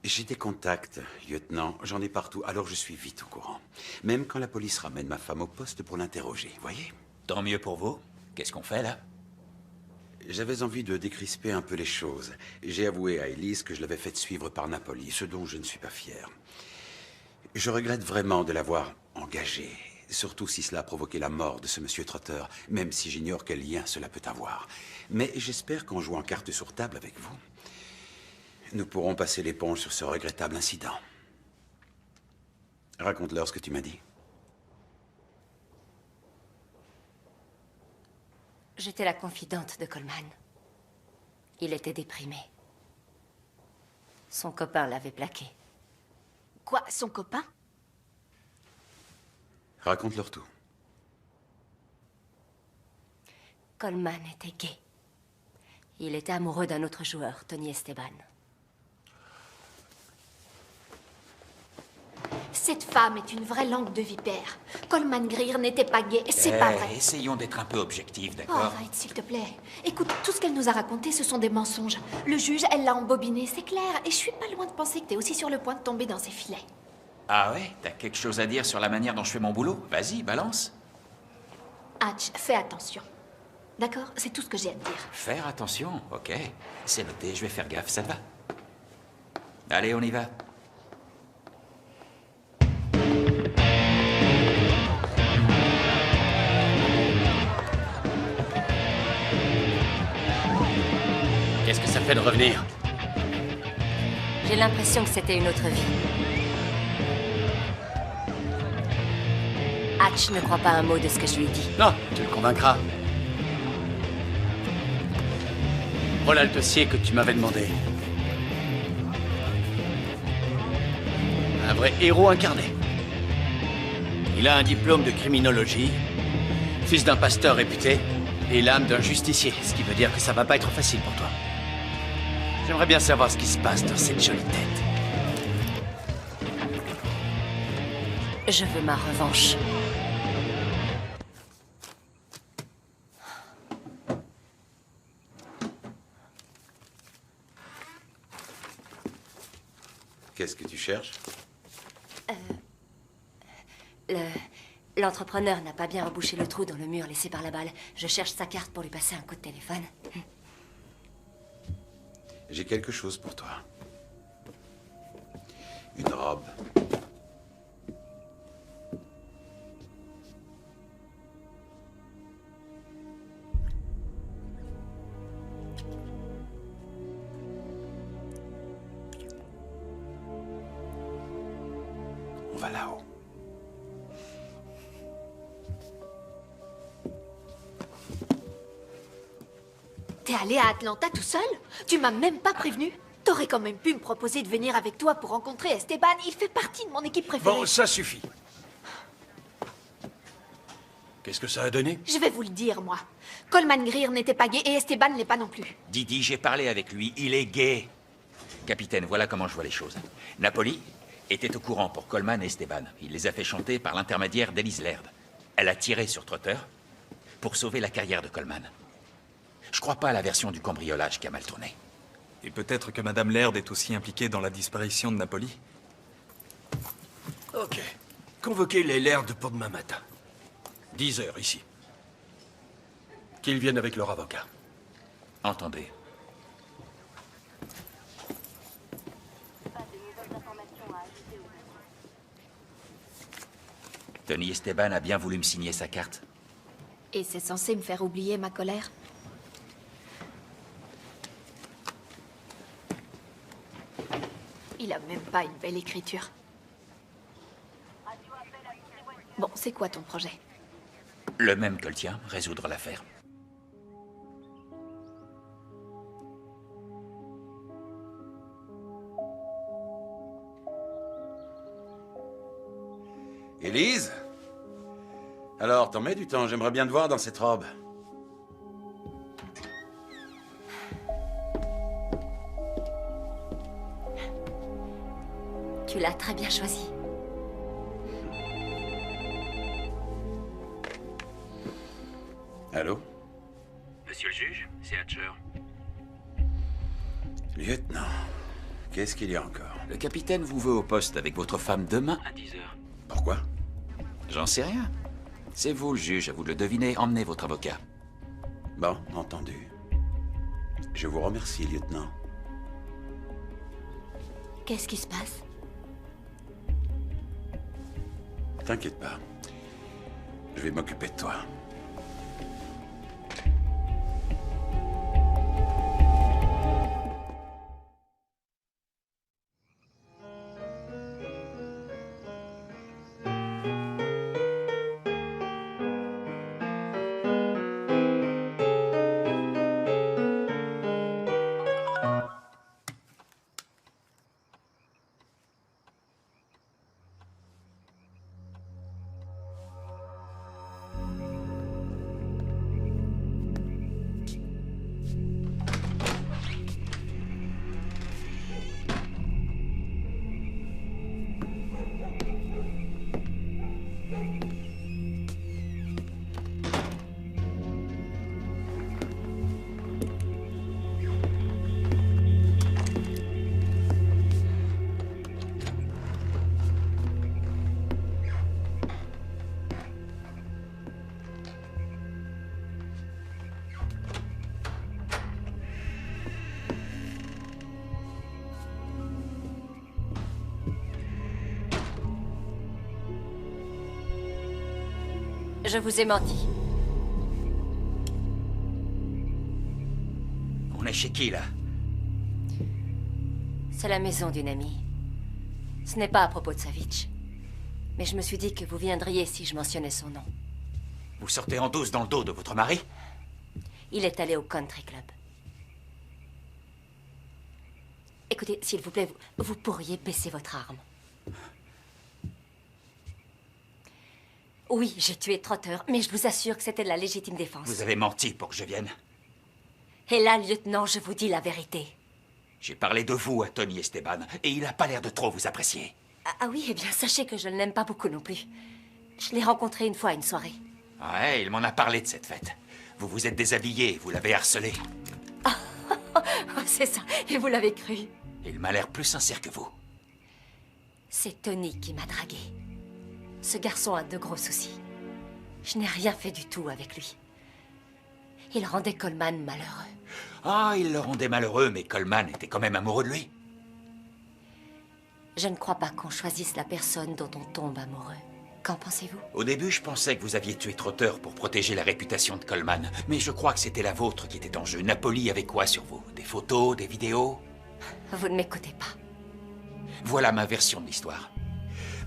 J'ai des contacts, lieutenant. J'en ai partout, alors je suis vite au courant. Même quand la police ramène ma femme au poste pour l'interroger, voyez? Tant mieux pour vous. Qu'est-ce qu'on fait, là? J'avais envie de décrisper un peu les choses. J'ai avoué à Elise que je l'avais faite suivre par Napoli, ce dont je ne suis pas fier. Je regrette vraiment de l'avoir engagée, surtout si cela a provoqué la mort de ce monsieur Trotter, même si j'ignore quel lien cela peut avoir. Mais j'espère qu'en jouant carte sur table avec vous, nous pourrons passer l'éponge sur ce regrettable incident. Raconte-leur ce que tu m'as dit. J'étais la confidente de Coleman. Il était déprimé. Son copain l'avait plaqué. Quoi, son copain? Raconte-leur tout. Coleman était gay. Il était amoureux d'un autre joueur, Tony Esteban. Cette femme est une vraie langue de vipère. Coleman Greer n'était pas gay, c'est pas vrai. Essayons d'être un peu objectifs, Oh, d'accord? arrête, s'il te plaît. Écoute, tout ce qu'elle nous a raconté, ce sont des mensonges. Le juge, elle l'a embobiné, c'est clair. Et je suis pas loin de penser que t'es aussi sur le point de tomber dans ses filets. Ah ouais? T'as quelque chose à dire sur la manière dont je fais mon boulot? Vas-y, balance. Hatch, fais attention. D'accord? C'est tout ce que j'ai à te dire. Faire attention, ok. C'est noté, je vais faire gaffe, ça te va? Allez, on y va. Qu'est-ce que ça fait de revenir? J'ai l'impression que c'était une autre vie. Hatch ne croit pas un mot de ce que je lui dis. Non, tu le convaincras. Voilà le dossier que tu m'avais demandé. Un vrai héros incarné. Il a un diplôme de criminologie, fils d'un pasteur réputé, et l'âme d'un justicier, ce qui veut dire que ça va pas être facile pour toi. J'aimerais bien savoir ce qui se passe dans cette jolie tête. Je veux ma revanche. Qu'est-ce que tu cherches? L'entrepreneur n'a pas bien rebouché le trou dans le mur laissé par la balle. Je cherche sa carte pour lui passer un coup de téléphone. J'ai quelque chose pour toi. Une robe. On va là-haut. T'es allé à Atlanta tout seul? Tu m'as même pas prévenu? T'aurais quand même pu me proposer de venir avec toi pour rencontrer Esteban. Il fait partie de mon équipe préférée. Bon, ça suffit. Qu'est-ce que ça a donné? Je vais vous le dire, moi. Coleman Greer n'était pas gay et Esteban ne l'est pas non plus. Didi, j'ai parlé avec lui, il est gay. Capitaine, voilà comment je vois les choses. Napoli était au courant pour Coleman et Esteban. Il les a fait chanter par l'intermédiaire d'Elise Laird. Elle a tiré sur Trotter pour sauver la carrière de Coleman. Je crois pas à la version du cambriolage qui a mal tourné. Et peut-être que Madame Laird est aussi impliquée dans la disparition de Napoli. Ok. Convoquez les Laird pour demain matin. 10 heures ici. Qu'ils viennent avec leur avocat. Entendez. Tony Esteban a bien voulu me signer sa carte. Et c'est censé me faire oublier ma colère? Il a même pas une belle écriture. Bon, c'est quoi ton projet? Le même que le tien, résoudre l'affaire. Élise? Alors, t'en mets du temps, j'aimerais bien te voir dans cette robe. Tu l'as très bien choisi. Allô? Monsieur le juge, c'est Hatcher. Lieutenant, qu'est-ce qu'il y a encore? Le capitaine vous veut au poste avec votre femme demain à 10 h. Pourquoi? J'en sais rien. C'est vous le juge, à vous de le deviner. Emmenez votre avocat. Bon, entendu. Je vous remercie, lieutenant. Qu'est-ce qui se passe? T'inquiète pas. Je vais m'occuper de toi. Je vous ai menti. On est chez qui, là? C'est la maison d'une amie. Ce n'est pas à propos de Savitch. Mais je me suis dit que vous viendriez si je mentionnais son nom. Vous sortez en douce dans le dos de votre mari? Il est allé au country club. Écoutez, s'il vous plaît, vous pourriez baisser votre arme. Oui, j'ai tué Trotter, mais je vous assure que c'était de la légitime défense. Vous avez menti pour que je vienne. Et là, lieutenant, je vous dis la vérité. J'ai parlé de vous à Tony Esteban, et il n'a pas l'air de trop vous apprécier. Ah oui, eh bien, sachez que je ne l'aime pas beaucoup non plus. Je l'ai rencontré une fois à une soirée. Ouais, il m'en a parlé de cette fête. Vous vous êtes déshabillé, vous l'avez harcelé. C'est ça, et vous l'avez cru. Il m'a l'air plus sincère que vous. C'est Tony qui m'a dragué. Ce garçon a de gros soucis. Je n'ai rien fait du tout avec lui. Il rendait Coleman malheureux. Ah, il le rendait malheureux, mais Coleman était quand même amoureux de lui. Je ne crois pas qu'on choisisse la personne dont on tombe amoureux. Qu'en pensez-vous? Au début, je pensais que vous aviez tué Trotter pour protéger la réputation de Coleman. Mais je crois que c'était la vôtre qui était en jeu. Napoli avait quoi sur vous? Des photos, des vidéos? Vous ne m'écoutez pas. Voilà ma version de l'histoire.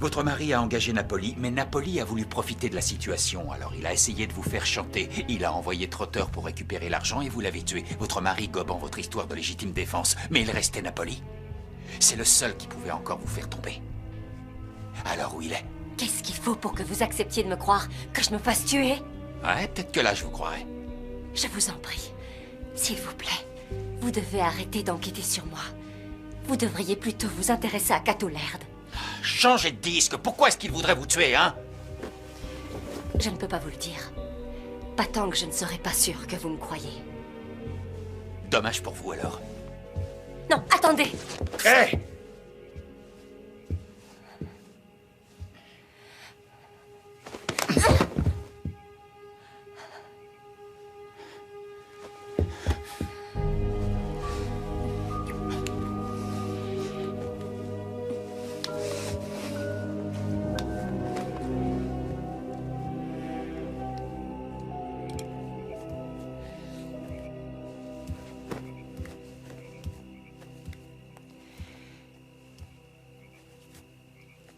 Votre mari a engagé Napoli, mais Napoli a voulu profiter de la situation. Alors il a essayé de vous faire chanter. Il a envoyé Trotter pour récupérer l'argent et vous l'avez tué. Votre mari gobant votre histoire de légitime défense. Mais il restait Napoli. C'est le seul qui pouvait encore vous faire tomber. Alors où il est? Qu'est-ce qu'il faut pour que vous acceptiez de me croire? Que je me fasse tuer? Ouais, peut-être que là je vous croirais. Je vous en prie. S'il vous plaît, vous devez arrêter d'enquêter sur moi. Vous devriez plutôt vous intéresser à Cato Laird. Changez de disque. Pourquoi est-ce qu'il voudrait vous tuer, hein? Je ne peux pas vous le dire. Pas tant que je ne serai pas sûre que vous me croyez. Dommage pour vous, alors. Non, attendez! Hé!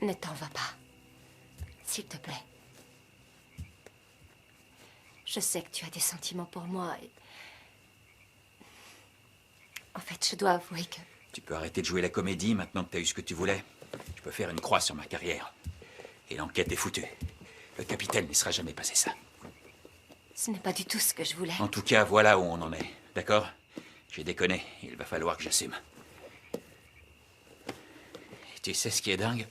Ne t'en va pas. S'il te plaît. Je sais que tu as des sentiments pour moi et... En fait, je dois avouer que... Tu peux arrêter de jouer la comédie maintenant que tu as eu ce que tu voulais. Je peux faire une croix sur ma carrière. Et l'enquête est foutue. Le capitaine ne laissera jamais passer ça. Ce n'est pas du tout ce que je voulais. En tout cas, voilà où on en est. D'accord? J'ai déconné. Il va falloir que j'assume. Et tu sais ce qui est dingue?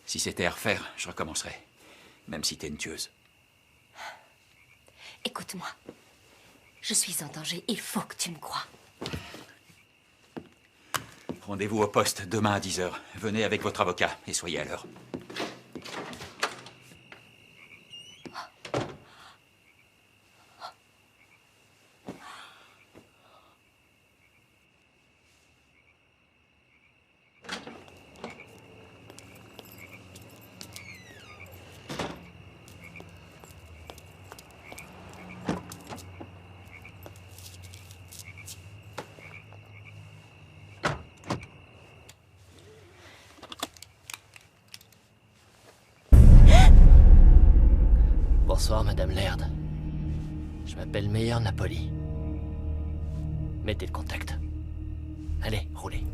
Si c'était à refaire, je recommencerais. Même si t'es une tueuse. Écoute-moi. Je suis en danger. Il faut que tu me crois. Rendez-vous au poste demain à 10h. Venez avec votre avocat et soyez à l'heure. Bonsoir, Madame Laird. Je m'appelle Meyer Napoli. Mettez le contact. Allez, roulez.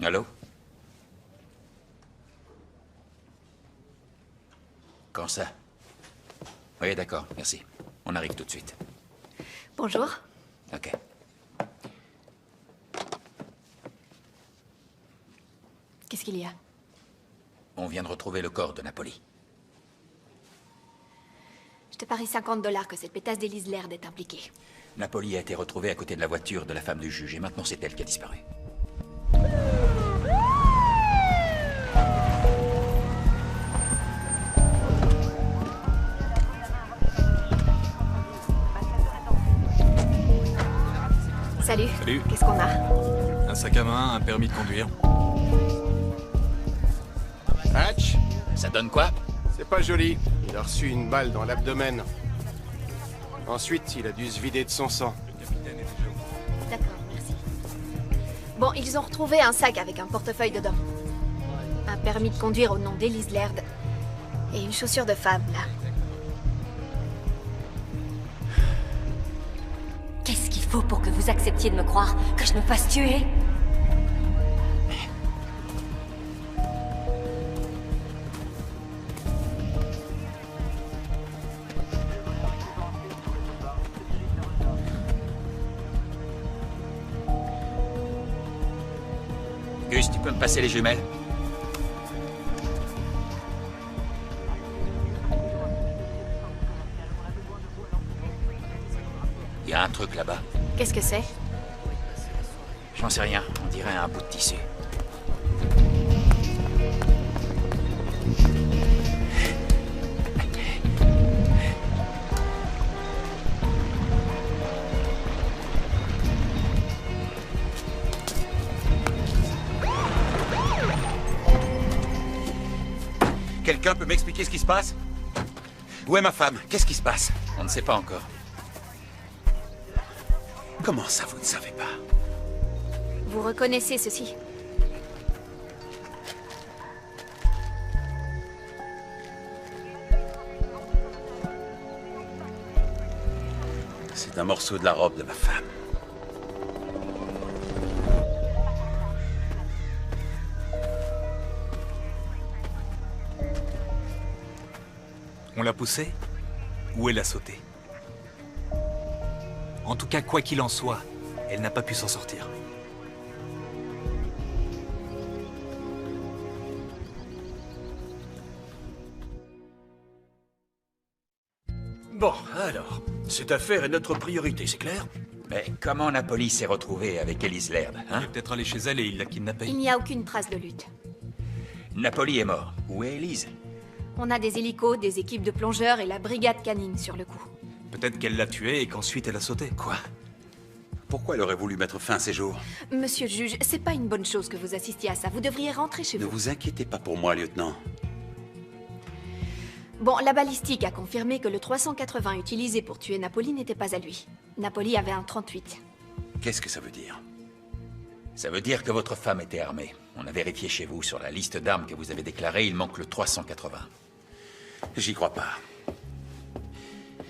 Allô? Quand ça? Oui, d'accord, merci. On arrive tout de suite. Bonjour. Ok. Qu'est-ce qu'il y a? On vient de retrouver le corps de Napoli. Je te parie $50 que cette pétasse d'Élise Laird est impliquée. Napoli a été retrouvée à côté de la voiture de la femme du juge et maintenant c'est elle qui a disparu. Salut. Salut. Qu'est-ce qu'on a? Un sac à main, un permis de conduire. Hatch, Ça donne quoi? c'est pas joli. Il a reçu une balle dans l'abdomen. Ensuite, il a dû se vider de son sang. D'accord, merci. Bon, ils ont retrouvé un sac avec un portefeuille dedans. Un permis de conduire au nom d'Elise Laird. Et une chaussure de femme, là. Qu'est-ce qu'il faut pour que vous acceptiez de me croire? Que je me fasse tuer? Gus, tu peux me passer les jumelles? Il y a un truc là-bas. Qu'est-ce que c'est? J'en sais rien. On dirait un bout de tissu. Quelqu'un peut m'expliquer ce qui se passe? Où est ma femme? Qu'est-ce qui se passe? On ne sait pas encore. Comment ça, vous ne savez pas? Vous reconnaissez ceci? C'est un morceau de la robe de ma femme. On l'a poussée ou elle a sauté? En tout cas, quoi qu'il en soit, elle n'a pas pu s'en sortir. Bon, alors, cette affaire est notre priorité, c'est clair? Mais comment Napoli s'est retrouvée avec Elise Laird, hein? Il est peut-être allé chez elle et il l'a kidnappée. Il n'y a aucune trace de lutte. Napoli est mort. Où est Elise? On a des hélicos, des équipes de plongeurs et la brigade canine sur le coup. Peut-être qu'elle l'a tué et qu'ensuite elle a sauté. Quoi? Pourquoi elle aurait voulu mettre fin à ses jours? Monsieur le juge, c'est pas une bonne chose que vous assistiez à ça. Vous devriez rentrer chez Ne vous. vous inquiétez pas pour moi, lieutenant. Bon, la balistique a confirmé que le 380 utilisé pour tuer Napoli n'était pas à lui. Napoli avait un 38. Qu'est-ce que ça veut dire? Ça veut dire que votre femme était armée. On a vérifié chez vous. Sur la liste d'armes que vous avez déclarée, il manque le 380. J'y crois pas.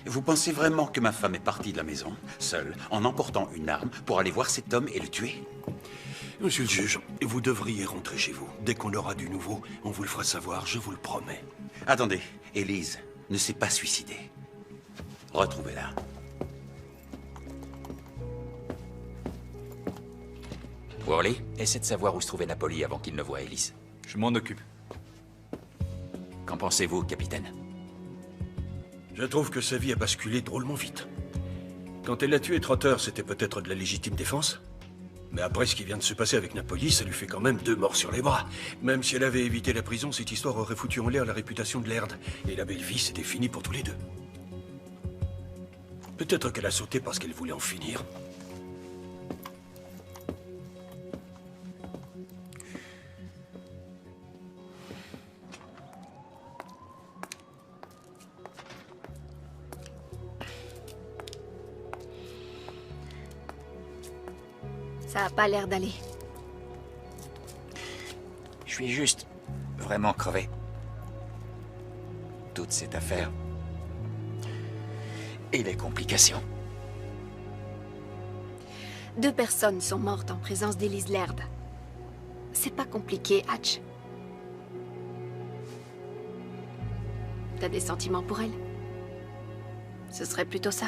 Vous pensez vraiment que ma femme est partie de la maison, seule, en emportant une arme, pour aller voir cet homme et le tuer? Monsieur le juge, vous devriez rentrer chez vous. Dès qu'on aura du nouveau, on vous le fera savoir, je vous le promets. Attendez, Elise ne s'est pas suicidée. Retrouvez-la. Worley, essaie de savoir où se trouvait Napoli avant qu'il ne voie Elise. Je m'en occupe. Qu'en pensez-vous, capitaine? Je trouve que sa vie a basculé drôlement vite. Quand elle a tué Trotter, c'était peut-être de la légitime défense. Mais après ce qui vient de se passer avec Napoli, ça lui fait quand même 2 morts sur les bras. Même si elle avait évité la prison, cette histoire aurait foutu en l'air la réputation de Laird. Et la belle vie, c'était fini pour tous les deux. Peut-être qu'elle a sauté parce qu'elle voulait en finir. Ça a pas l'air d'aller. Je suis juste vraiment crevé. Toute cette affaire. Et les complications. 2 personnes sont mortes en présence d'Elise Laird. C'est pas compliqué, Hatch. T'as des sentiments pour elle? Ce serait plutôt ça.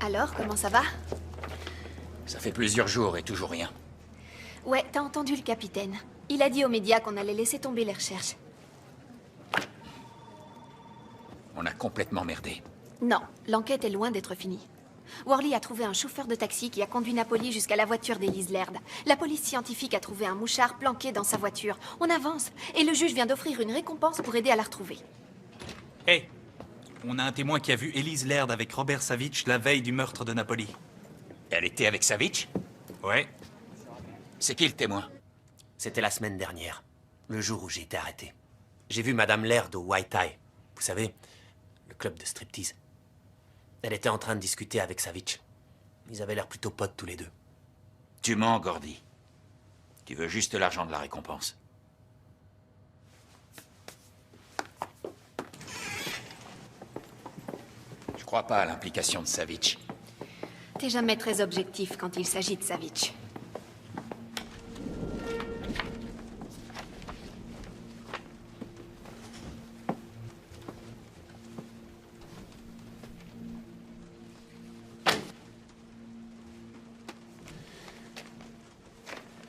Alors, comment ça va? Ça fait plusieurs jours et toujours rien. Ouais, t'as entendu le capitaine. Il a dit aux médias qu'on allait laisser tomber les recherches. On a complètement merdé. Non, l'enquête est loin d'être finie. Worley a trouvé un chauffeur de taxi qui a conduit Napoli jusqu'à la voiture d'Elise Laird. La police scientifique a trouvé un mouchard planqué dans sa voiture. On avance, et le juge vient d'offrir une récompense pour aider à la retrouver. Hé, on a un témoin qui a vu Elise Laird avec Robert Savitch la veille du meurtre de Napoli. Elle était avec Savitch? Ouais. C'est qui le témoin? C'était la semaine dernière, le jour où j'ai été arrêté. J'ai vu Madame Laird au White Tie. Vous savez, le club de striptease. Elle était en train de discuter avec Savitch. Ils avaient l'air plutôt potes tous les deux. Tu mens, Gordy. Tu veux juste l'argent de la récompense. Je crois pas à l'implication de Savitch. T'es jamais très objectif quand il s'agit de Savitch.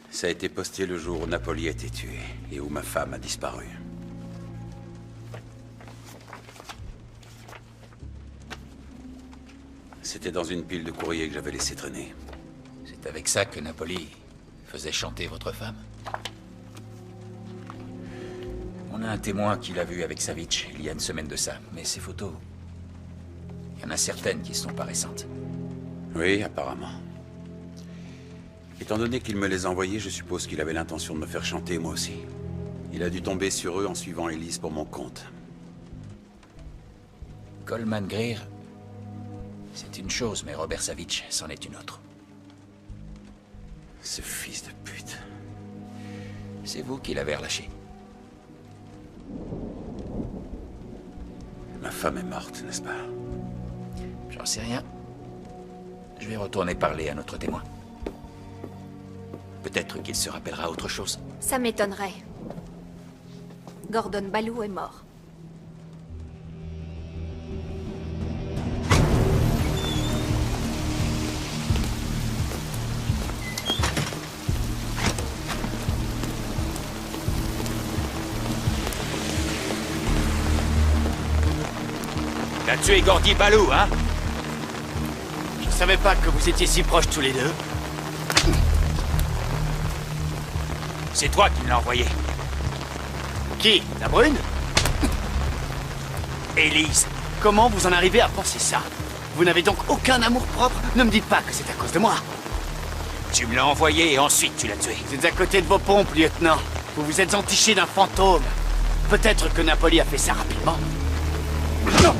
Ça a été posté le jour où Napoli a été tué et où ma femme a disparu. C'était dans une pile de courrier que j'avais laissé traîner. C'est avec ça que Napoli faisait chanter votre femme? On a un témoin qui l'a vu avec Savitch il y a une semaine de ça, mais ces photos... Il y en a certaines qui sont pas récentes. Oui, apparemment. Étant donné qu'il me les a envoyés, je suppose qu'il avait l'intention de me faire chanter, moi aussi. Il a dû tomber sur eux en suivant Elise pour mon compte. Coleman Greer, c'est une chose, mais Robert Savitch, c'en est une autre. Ce fils de pute. C'est vous qui l'avez relâché. Ma femme est morte, n'est-ce pas? J'en sais rien. Je vais retourner parler à notre témoin. Peut-être qu'il se rappellera autre chose. Ça m'étonnerait. Gordon Ballou est mort. T'as tué Gordy Ballou, hein? Je savais pas que vous étiez si proches tous les deux. C'est toi qui me l'as envoyé. Qui? La brune? Élise. Comment vous en arrivez à penser ça? Vous n'avez donc aucun amour propre? Ne me dites pas que c'est à cause de moi. Tu me l'as envoyé et ensuite tu l'as tué. Vous êtes à côté de vos pompes, lieutenant. Vous vous êtes entiché d'un fantôme. Peut-être que Napoli a fait ça rapidement. Non!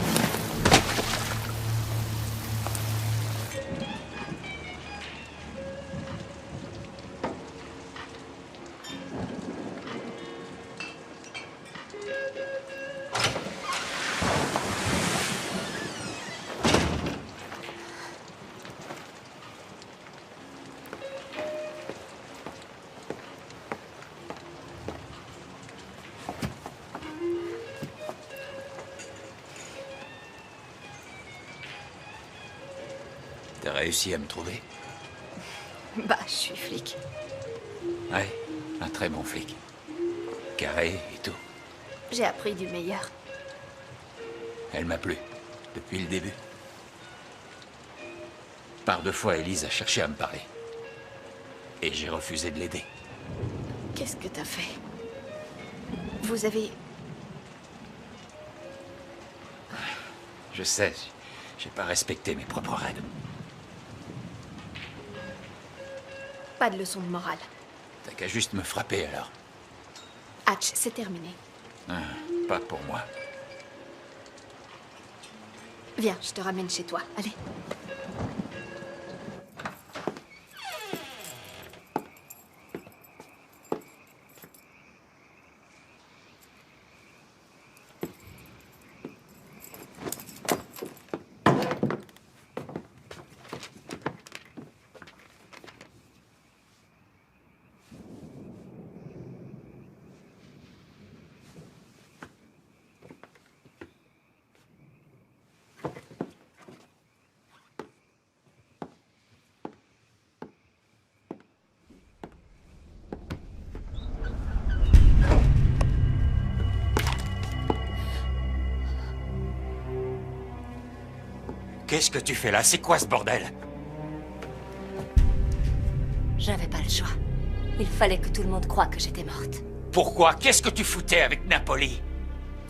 T'as réussi à me trouver? Bah, je suis flic. Ouais, un très bon flic. Carré et tout. J'ai appris du meilleur. Elle m'a plu, depuis le début. Par deux fois, Elise a cherché à me parler. Et j'ai refusé de l'aider. Qu'est-ce que t'as fait? Vous avez... Je sais, j'ai pas respecté mes propres règles. Pas de leçon de morale. T'as qu'à juste me frapper alors. Hatch, c'est terminé. Ah, pas pour moi. Viens, je te ramène chez toi. Allez. Qu'est-ce que tu fais là? C'est quoi ce bordel? J'avais pas le choix. Il fallait que tout le monde croie que j'étais morte. Pourquoi? Qu'est-ce que tu foutais avec Napoli?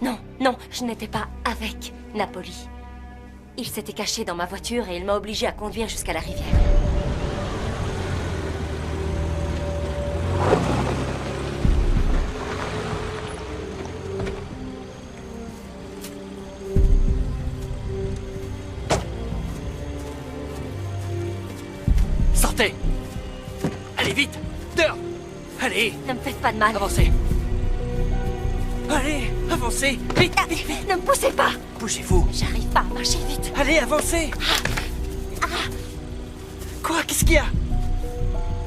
Non, non, je n'étais pas avec Napoli. Il s'était caché dans ma voiture et il m'a obligé à conduire jusqu'à la rivière. Sortez! Allez, vite! Dehors! Allez! Ne me faites pas de mal. Avancez! Allez, avancez! Vite, vite, vite! Ne me poussez pas! Bougez-vous! J'arrive pas à marcher vite. Allez, avancez! Quoi? Qu'est-ce qu'il y a?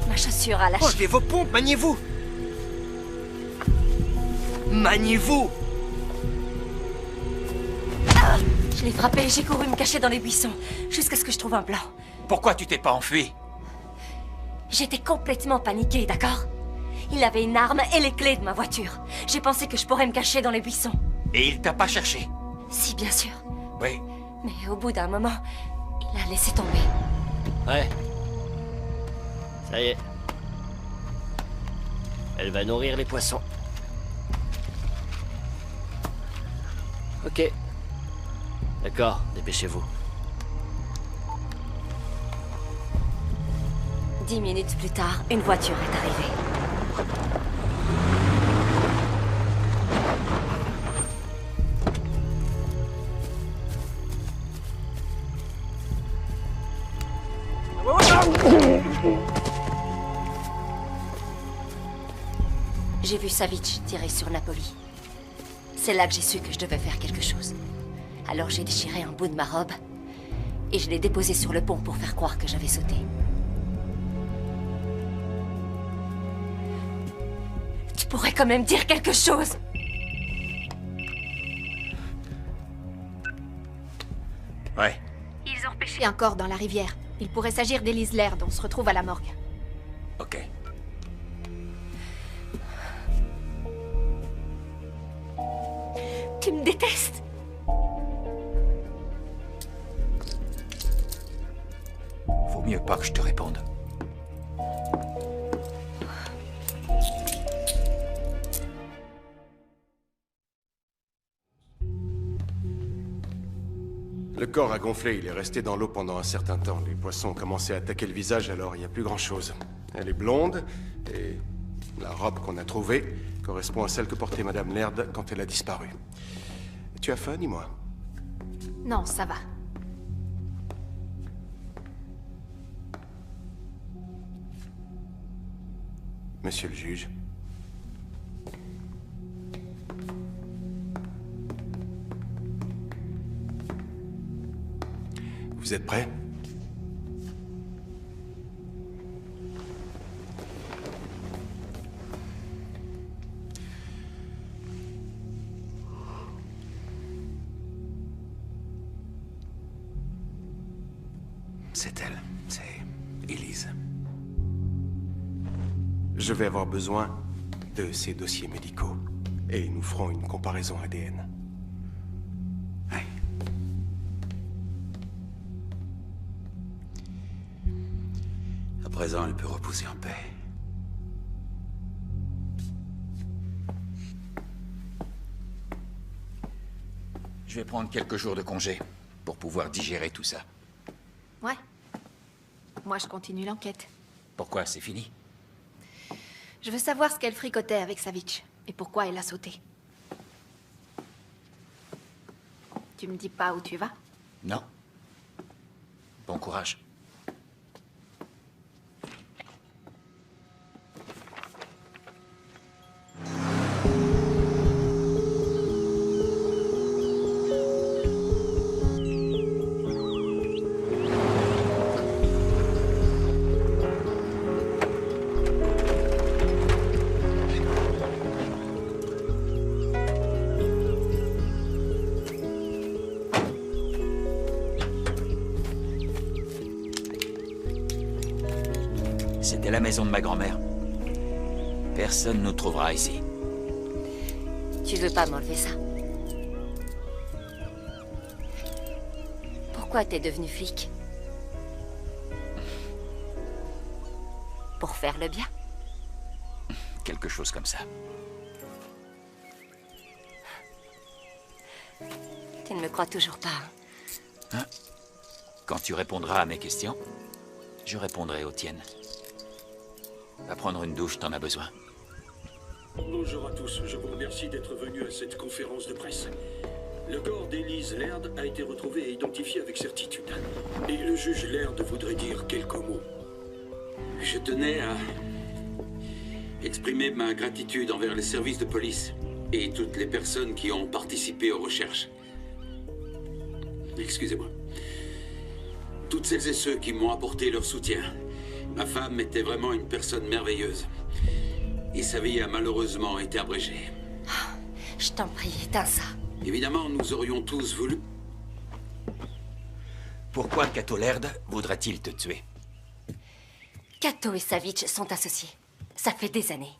Ma chaussure a lâché. Enlevez vos pompes, maniez-vous! Maniez-vous! Je l'ai frappé et j'ai couru me cacher dans les buissons, jusqu'à ce que je trouve un plan. Pourquoi tu t'es pas enfui? J'étais complètement paniquée, d'accord? Il avait une arme et les clés de ma voiture. J'ai pensé que je pourrais me cacher dans les buissons. Et il t'a pas cherché? Si, bien sûr. Oui. Mais au bout d'un moment, il a laissé tomber. Ouais. Ça y est. Elle va nourrir les poissons. Ok. D'accord, dépêchez-vous. 10 minutes plus tard, une voiture est arrivée. J'ai vu Savitch tirer sur Napoli. C'est là que j'ai su que je devais faire quelque chose. Alors j'ai déchiré un bout de ma robe et je l'ai déposé sur le pont pour faire croire que j'avais sauté. Tu pourrais quand même dire quelque chose. Ouais. Ils ont repêché un corps dans la rivière. Il pourrait s'agir d'Elise Laird, on se retrouve à la morgue. Ok. Tu me détestes. Vaut mieux pas que je te réponde. Le corps a gonflé, il est resté dans l'eau pendant un certain temps. Les poissons ont commencé à attaquer le visage, alors il n'y a plus grand-chose. Elle est blonde, et la robe qu'on a trouvée correspond à celle que portait Madame Laird quand elle a disparu. Tu as faim, dis-moi? Non, ça va. Monsieur le juge. Vous êtes prêt? C'est elle. C'est Elise. Je vais avoir besoin de ces dossiers médicaux. Et nous ferons une comparaison ADN. Ouais. À présent, elle peut reposer en paix. Je vais prendre quelques jours de congé pour pouvoir digérer tout ça. Ouais. Moi, je continue l'enquête. Pourquoi? C'est fini? Je veux savoir ce qu'elle fricotait avec Savitch et pourquoi elle a sauté. Tu me dis pas où tu vas? Non. Bon courage. C'était la maison de ma grand-mère. Personne nous trouvera ici. Tu veux pas m'enlever ça? Pourquoi Pourquoi t'es devenu flic? Pour faire le bien? Quelque chose comme ça. Tu ne me crois toujours pas, hein? Quand tu répondras à mes questions, je répondrai aux tiennes. Va prendre une douche, t'en as besoin. Bonjour à tous, je vous remercie d'être venus à cette conférence de presse. Le corps d'Elise Laird a été retrouvé et identifié avec certitude. Et le juge Laird voudrait dire quelques mots. Je tenais à exprimer ma gratitude envers les services de police et toutes les personnes qui ont participé aux recherches. Excusez-moi. Toutes celles et ceux qui m'ont apporté leur soutien. Ma femme était vraiment une personne merveilleuse. Et sa vie a malheureusement été abrégée. Je t'en prie, éteins ça. Évidemment, nous aurions tous voulu... Pourquoi Cato Laird voudrait-il te tuer? Cato et Savitch sont associés. Ça fait des années.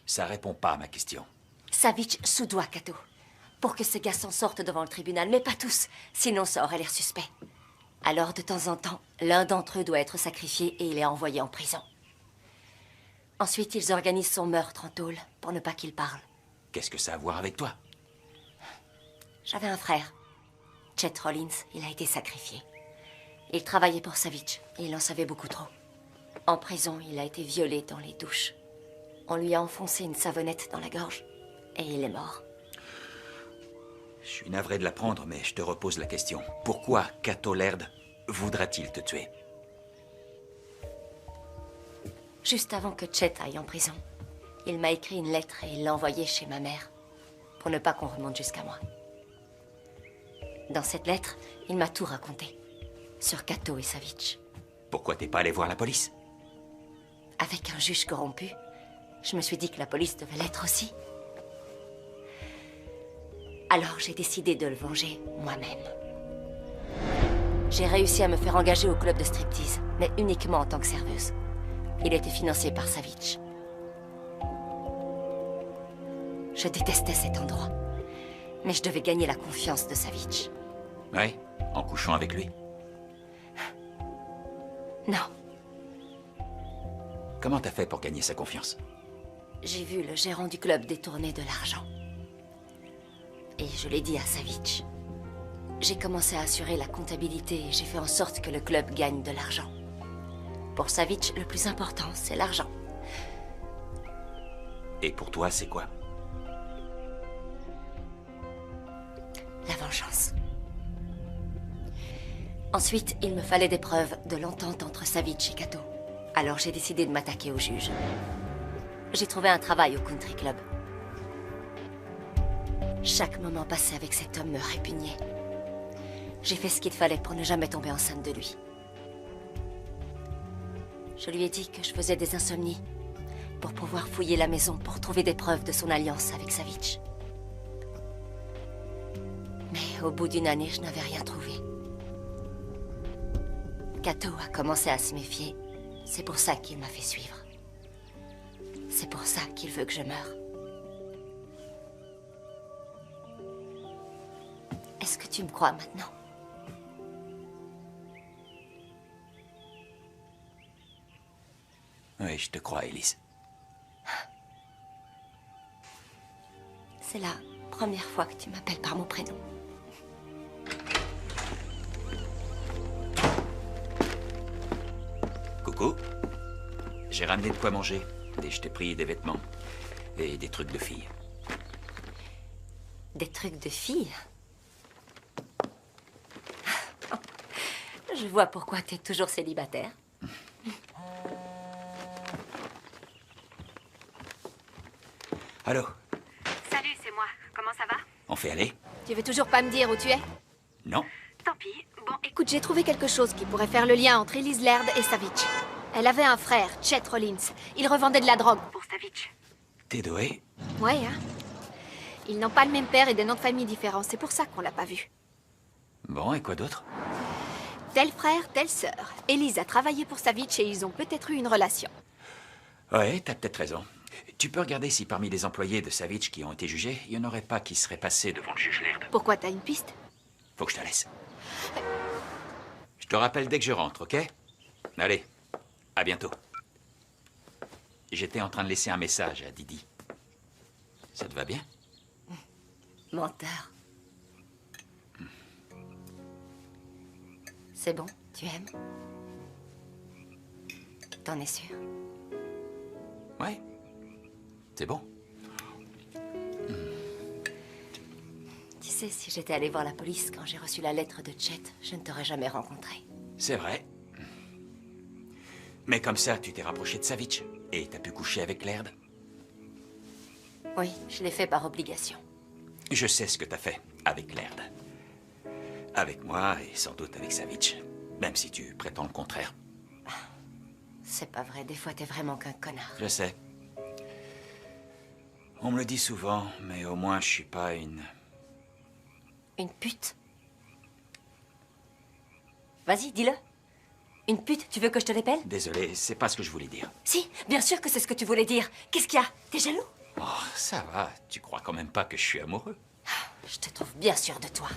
Ça répond pas à ma question. Savitch soudoie Cato. Pour que ce gars s'en sorte devant le tribunal, mais pas tous. Sinon, ça aurait l'air suspect. Alors, de temps en temps, l'un d'entre eux doit être sacrifié et il est envoyé en prison. Ensuite, ils organisent son meurtre en tôle, pour ne pas qu'il parle. Qu'est-ce que ça a à voir avec toi? J'avais un frère. Chet Rollins, il a été sacrifié. Il travaillait pour Savitch, et il en savait beaucoup trop. En prison, il a été violé dans les douches. On lui a enfoncé une savonnette dans la gorge, et il est mort. Je suis navré de l'apprendre, mais je te repose la question. Pourquoi Cato Laird voudra-t-il te tuer? Juste avant que Chet aille en prison, il m'a écrit une lettre et il l'a envoyée chez ma mère, pour ne pas qu'on remonte jusqu'à moi. Dans cette lettre, il m'a tout raconté, sur Cato et Savitch. Pourquoi t'es pas allé voir la police? Avec un juge corrompu, je me suis dit que la police devait l'être aussi. Alors j'ai décidé de le venger moi-même. J'ai réussi à me faire engager au club de striptease, mais uniquement en tant que serveuse. Il était financé par Savitch. Je détestais cet endroit, mais je devais gagner la confiance de Savitch. Ouais, en couchant avec lui. Non. Comment t'as fait pour gagner sa confiance? J'ai vu le gérant du club détourner de l'argent. Et je l'ai dit à Savitch. J'ai commencé à assurer la comptabilité et j'ai fait en sorte que le club gagne de l'argent. Pour Savitch, le plus important, c'est l'argent. Et pour toi, c'est quoi? La vengeance. Ensuite, il me fallait des preuves de l'entente entre Savitch et Cato. Alors j'ai décidé de m'attaquer au juge. J'ai trouvé un travail au country club. Chaque moment passé avec cet homme me répugnait. J'ai fait ce qu'il fallait pour ne jamais tomber enceinte de lui. Je lui ai dit que je faisais des insomnies pour pouvoir fouiller la maison pour trouver des preuves de son alliance avec Savitch. Mais au bout d'une année, je n'avais rien trouvé. Cato a commencé à se méfier. C'est pour ça qu'il m'a fait suivre. C'est pour ça qu'il veut que je meure. Est-ce que tu me crois maintenant? Oui, je te crois, Elise. C'est la première fois que tu m'appelles par mon prénom. Coucou. J'ai ramené de quoi manger. Et je t'ai pris des vêtements. Et des trucs de filles. Des trucs de filles? Je vois pourquoi t'es toujours célibataire. Allô? Salut, c'est moi. Comment ça va? On fait aller? Tu veux toujours pas me dire où tu es? Non. Tant pis. Bon, Écoute, j'ai trouvé quelque chose qui pourrait faire le lien entre Elise Laird et Savitch. Elle avait un frère, Chet Rollins. Il revendait de la drogue. pour Savitch. T'es doué? Ouais, hein? Ils n'ont pas le même père et des noms de famille différents. C'est pour ça qu'on l'a pas vu. Bon, et quoi d'autre? Tel frère, telle sœur. Elise a travaillé pour Savitch et ils ont peut-être eu une relation. Ouais, t'as peut-être raison. Tu peux regarder si parmi les employés de Savitch qui ont été jugés, il n'y en aurait pas qui seraient passés devant le juge Laird. Pourquoi t'as une piste? Faut que je te laisse. te rappelle dès que je rentre, ok? Allez, à bientôt. J'étais en train de laisser un message à Didi. Ça te va bien? Menteur. C'est bon, tu aimes? T'en es sûr? Ouais, c'est bon. Tu sais, si j'étais allée voir la police quand j'ai reçu la lettre de Chet, je ne t'aurais jamais rencontré. C'est vrai. Mais comme ça, tu t'es rapproché de Savitch et t'as pu coucher avec Laird. Oui, je l'ai fait par obligation. Je sais ce que t'as fait avec Laird. Avec moi et sans doute avec Savitch. Même si tu prétends le contraire. C'est pas vrai, des fois t'es vraiment qu'un connard. Je sais. On me le dit souvent, mais au moins je suis pas une... Une pute? Vas-y, dis-le. Une pute, tu veux que je te l'épelle? Désolé, c'est pas ce que je voulais dire. Si, bien sûr que c'est ce que tu voulais dire. Qu'est-ce qu'il y a? T'es jaloux? Oh, ça va, tu crois quand même pas que je suis amoureux? Je te trouve bien sûr de toi.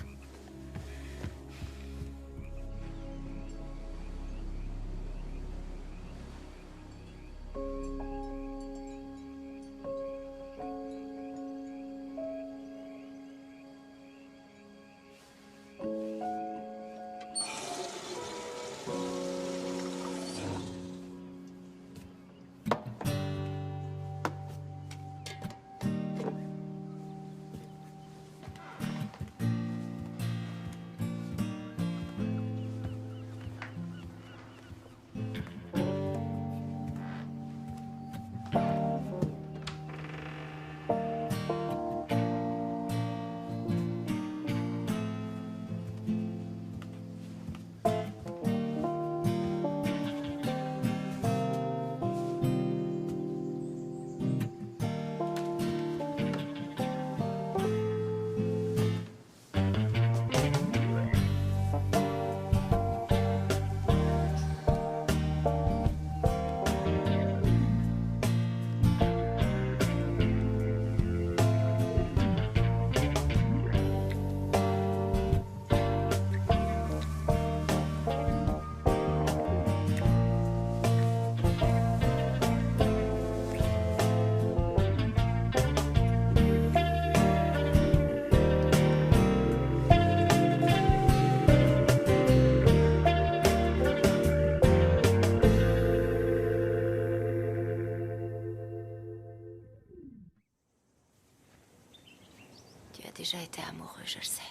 Déjà été amoureux, je le sais.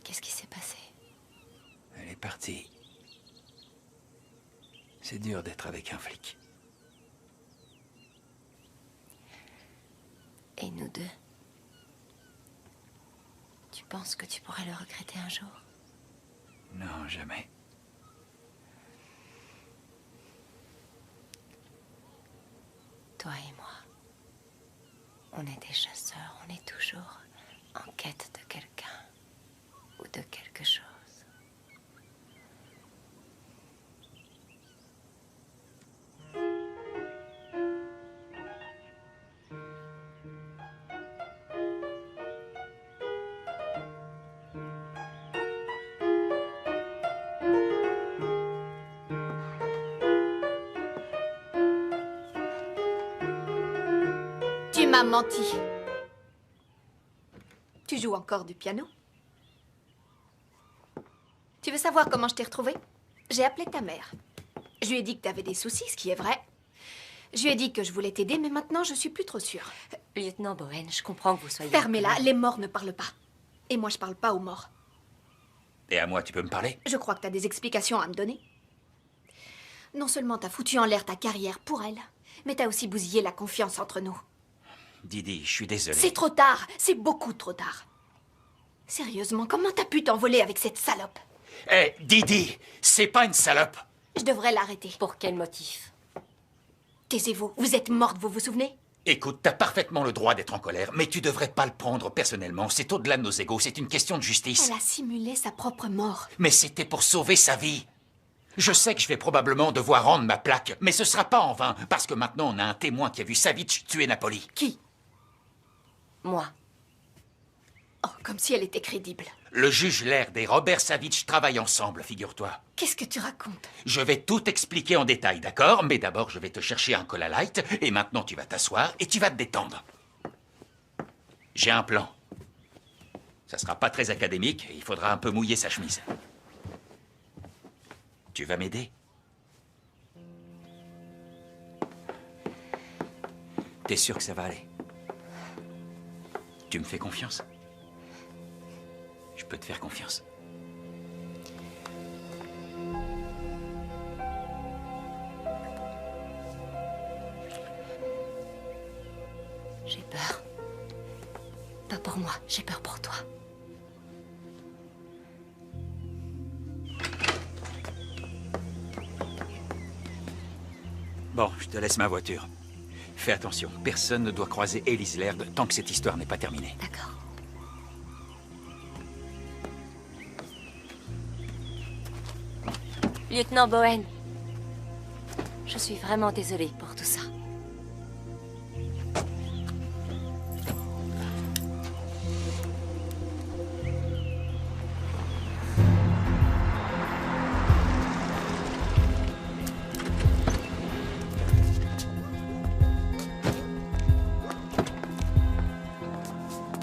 Qu'est-ce qui s'est passé? Elle est partie. C'est dur d'être avec un flic. Et nous deux? Tu penses que tu pourrais le regretter un jour? Non, jamais. Toi et moi, on est des chasseurs, on est toujours en quête de quelqu'un ou de quelque chose. Tu m'as menti. Tu joues encore du piano? Tu veux savoir comment je t'ai retrouvée? J'ai appelé ta mère. Je lui ai dit que t'avais des soucis, ce qui est vrai. Je lui ai dit que je voulais t'aider, mais maintenant, je suis plus trop sûre. Lieutenant Bowen, je comprends que vous soyez... Fermez-la, les morts ne parlent pas. Et moi, je parle pas aux morts. Et à moi, tu peux me parler? Je crois que t'as des explications à me donner. Non seulement t'as foutu en l'air ta carrière pour elle, mais t'as aussi bousillé la confiance entre nous. Didi, je suis désolé. C'est trop tard, c'est beaucoup trop tard. Sérieusement, comment t'as pu t'envoler avec cette salope? Hé, Didi, c'est pas une salope. Je devrais l'arrêter. Pour quel motif? Taisez-vous, vous êtes morte, vous vous souvenez? Écoute, t'as parfaitement le droit d'être en colère, mais tu devrais pas le prendre personnellement. C'est au-delà de nos égos, c'est une question de justice. Elle a simulé sa propre mort. Mais c'était pour sauver sa vie. Je sais que je vais probablement devoir rendre ma plaque, mais ce sera pas en vain, parce que maintenant on a un témoin qui a vu Savitch tuer Napoli. Qui? Moi. Oh, comme si elle était crédible. Le juge Laird et Robert Savitch travaillent ensemble, figure-toi. Qu'est-ce que tu racontes? Je vais tout expliquer en détail, d'accord? Mais d'abord, je vais te chercher un Cola Light, et maintenant tu vas t'asseoir et tu vas te détendre. J'ai un plan. Ça sera pas très académique, et il faudra un peu mouiller sa chemise. Tu vas m'aider? T'es sûr que ça va aller? Tu me fais confiance? Je peux te faire confiance. J'ai peur. Pas pour moi, j'ai peur pour toi. Bon, je te laisse ma voiture. Fais attention, personne ne doit croiser Elise Laird tant que cette histoire n'est pas terminée. D'accord. Lieutenant Bowen, je suis vraiment désolée pour tout ça.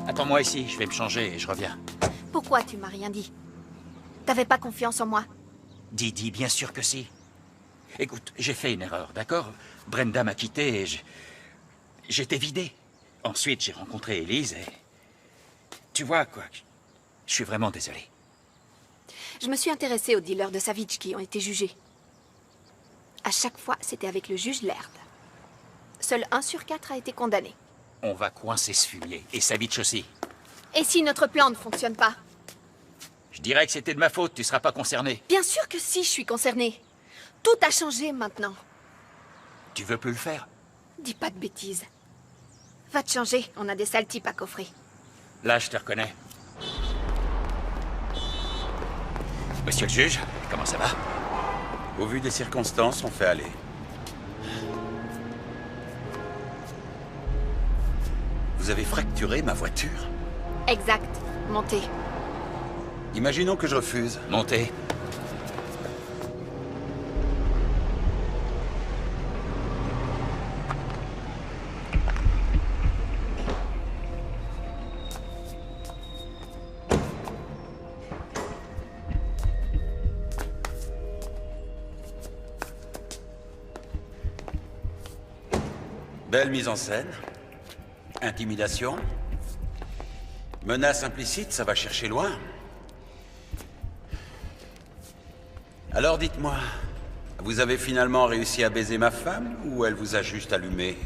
Attends-moi ici, je vais me changer et je reviens. Pourquoi tu m'as rien dit? T'avais pas confiance en moi? Didi, bien sûr que si. Écoute, j'ai fait une erreur, d'accord? Brenda m'a quitté et j'étais vidé. Ensuite, j'ai rencontré Elise et... Tu vois, quoi, je suis vraiment désolé. Je me suis intéressée aux dealers de Savitch qui ont été jugés. À chaque fois, c'était avec le juge Laird. Seul 1 sur 4 a été condamné. On va coincer ce fumier, et Savitch aussi. Et si notre plan ne fonctionne pas? Je dirais que c'était de ma faute, tu seras pas concerné. Bien sûr que si, je suis concernée. Tout a changé maintenant. Tu veux plus le faire? Dis pas de bêtises. Va te changer, on a des sales types à coffrer. Là, je te reconnais. Monsieur le juge, comment ça va? Au vu des circonstances, on fait aller. Vous avez fracturé ma voiture? Exact. Montez. Imaginons que je refuse. Montez. Belle mise en scène. Intimidation. Menace implicite, ça va chercher loin. Alors dites-moi, vous avez finalement réussi à baiser ma femme ou elle vous a juste allumé?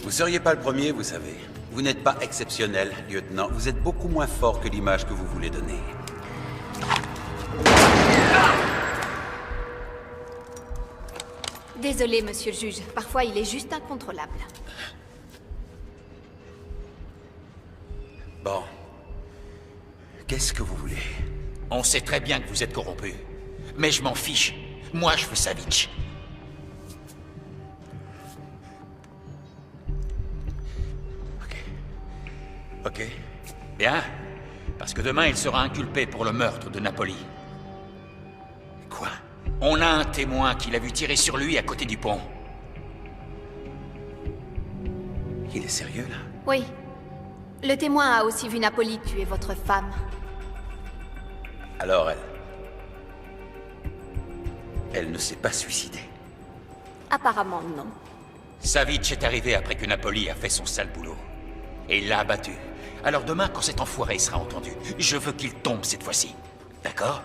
Vous seriez pas le premier, vous savez. Vous n'êtes pas exceptionnel, lieutenant. Vous êtes beaucoup moins fort que l'image que vous voulez donner. Désolé, monsieur le juge. Parfois, il est juste incontrôlable. Bon. Qu'est-ce que vous voulez? On sait très bien que vous êtes corrompu. Mais je m'en fiche. Moi, je veux Savitch. Ok. Bien. Parce que demain, il sera inculpé pour le meurtre de Napoli. Quoi? On a un témoin qui l'a vu tirer sur lui à côté du pont. Il est sérieux, là? Oui. Le témoin a aussi vu Napoli tuer votre femme. Alors elle ne s'est pas suicidée. Apparemment, non. Savitch est arrivé après que Napoli a fait son sale boulot. Et il l'a abattu. Alors demain, quand cet enfoiré sera entendu, je veux qu'il tombe cette fois-ci. D'accord?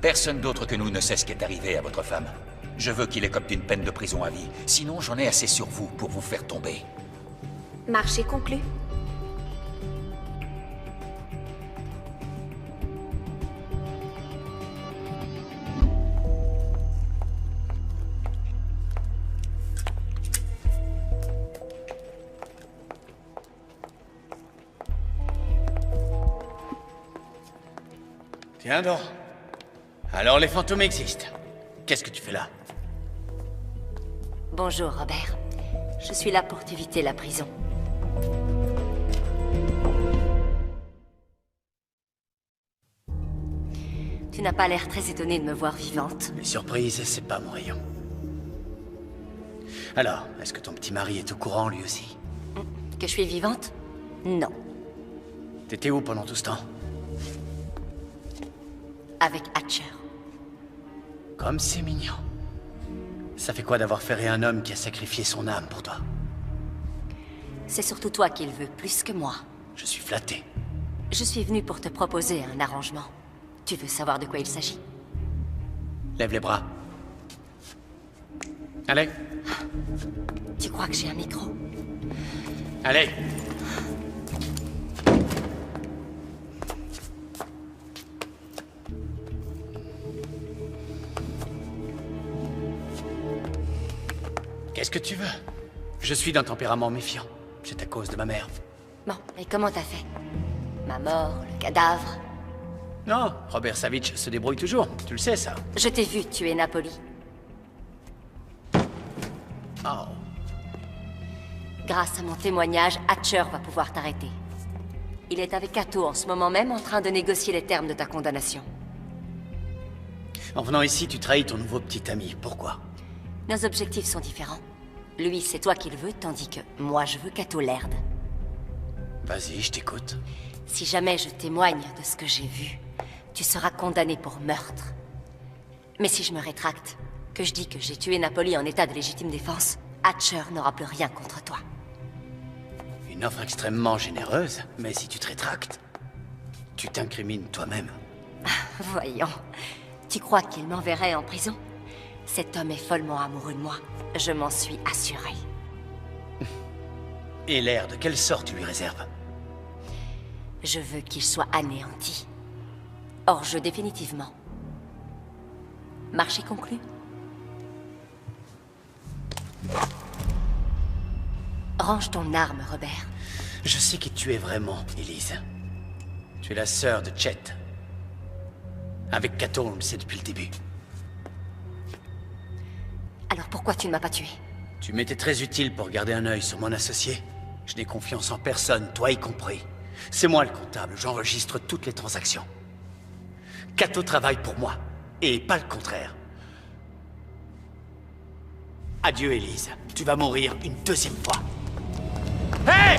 Personne d'autre que nous ne sait ce qui est arrivé à votre femme. Je veux qu'il écope d'une peine de prison à vie. Sinon, j'en ai assez sur vous pour vous faire tomber. Marché conclu. Tiens donc. Alors les fantômes existent. Qu'est-ce que tu fais là? Bonjour, Robert. Je suis là pour t'éviter la prison. Tu n'as pas l'air très étonné de me voir vivante. Les surprises, c'est pas mon rayon. Alors, est-ce que ton petit mari est au courant, lui aussi? Que je suis vivante? Non. T'étais où pendant tout ce temps? Avec Hatcher. Comme c'est mignon. Ça fait quoi d'avoir ferré un homme qui a sacrifié son âme pour toi? C'est surtout toi qui le veux, plus que moi. Je suis flatté. Je suis venue pour te proposer un arrangement. Tu veux savoir de quoi il s'agit? Lève les bras. Allez. Tu crois que j'ai un micro? Allez. Qu'est-ce que tu veux? Je suis d'un tempérament méfiant. C'est à cause de ma mère. Bon, et comment t'as fait? Ma mort, le cadavre? Non, Robert Savitch se débrouille toujours. Tu le sais, ça. Je t'ai vu tuer Napoli. Oh. Grâce à mon témoignage, Hatcher va pouvoir t'arrêter. Il est avec Cato en ce moment même en train de négocier les termes de ta condamnation. En venant ici, tu trahis ton nouveau petit ami. Pourquoi? Nos objectifs sont différents. Lui, c'est toi qui le veux, tandis que moi, je veux Cato Laird. Vas-y, je t'écoute. Si jamais je témoigne de ce que j'ai vu, tu seras condamné pour meurtre. Mais si je me rétracte, que je dis que j'ai tué Napoli en état de légitime défense, Hatcher n'aura plus rien contre toi. Une offre extrêmement généreuse, mais si tu te rétractes, tu t'incrimines toi-même. Voyons. Tu crois qu'il m'enverrait en prison? Cet homme est follement amoureux de moi. Je m'en suis assurée. Et l'air de quelle sorte tu lui réserves? Je veux qu'il soit anéanti. Hors jeu définitivement. Marché conclu? Range ton arme, Robert. Je sais qui tu es vraiment, Elise. Tu es la sœur de Chet. Avec Cato, on le sait depuis le début. Alors pourquoi tu ne m'as pas tué? Tu m'étais très utile pour garder un œil sur mon associé. Je n'ai confiance en personne, toi y compris. C'est moi le comptable, j'enregistre toutes les transactions. Cato travaille pour moi, et pas le contraire. Adieu, Elise. Tu vas mourir une deuxième fois. Hé!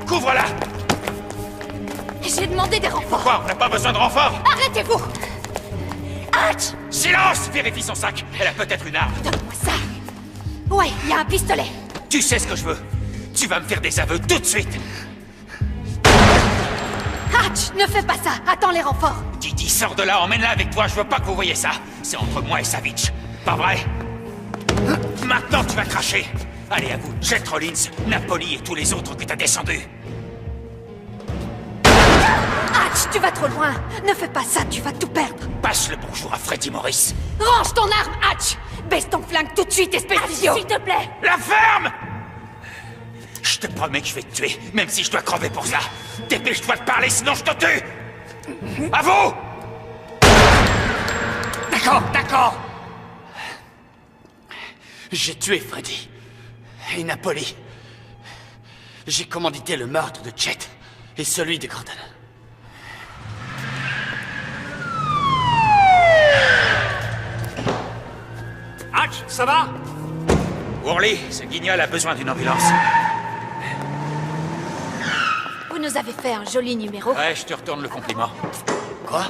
Couvre-la! J'ai demandé des renforts. Pourquoi? On n'a pas besoin de renforts! Arrêtez-vous! Hatch! Silence! Vérifie son sac. Elle a peut-être une arme. Donne-moi ça. Ouais, il y a un pistolet. Tu sais ce que je veux. Tu vas me faire des aveux tout de suite. Hatch, ne fais pas ça. Attends les renforts. Didi, sors de là, emmène-la avec toi. Je veux pas que vous voyez ça. C'est entre moi et Savitch. Pas vrai? Maintenant, tu vas cracher. Allez, à vous. Jet Rollins, Napoli et tous les autres que t'as descendus. Hatch, tu vas trop loin. Ne fais pas ça, tu vas tout perdre. Passe le bonjour à Freddy Morris. Range ton arme, Hatch. Baisse ton flingue tout de suite, espèce d'idiot. S'il te plaît. La ferme! Je te promets que je vais te tuer, même si je dois crever pour ça. Dépêche-toi de parler, sinon je te tue! À vous! D'accord, d'accord. J'ai tué Freddy. Et Napoli. J'ai commandité le meurtre de Chet et celui de Gordon. Hatch, ça va? Worley, ce guignol a besoin d'une ambulance. Vous nous avez fait un joli numéro. Ouais, je te retourne le compliment. Quoi?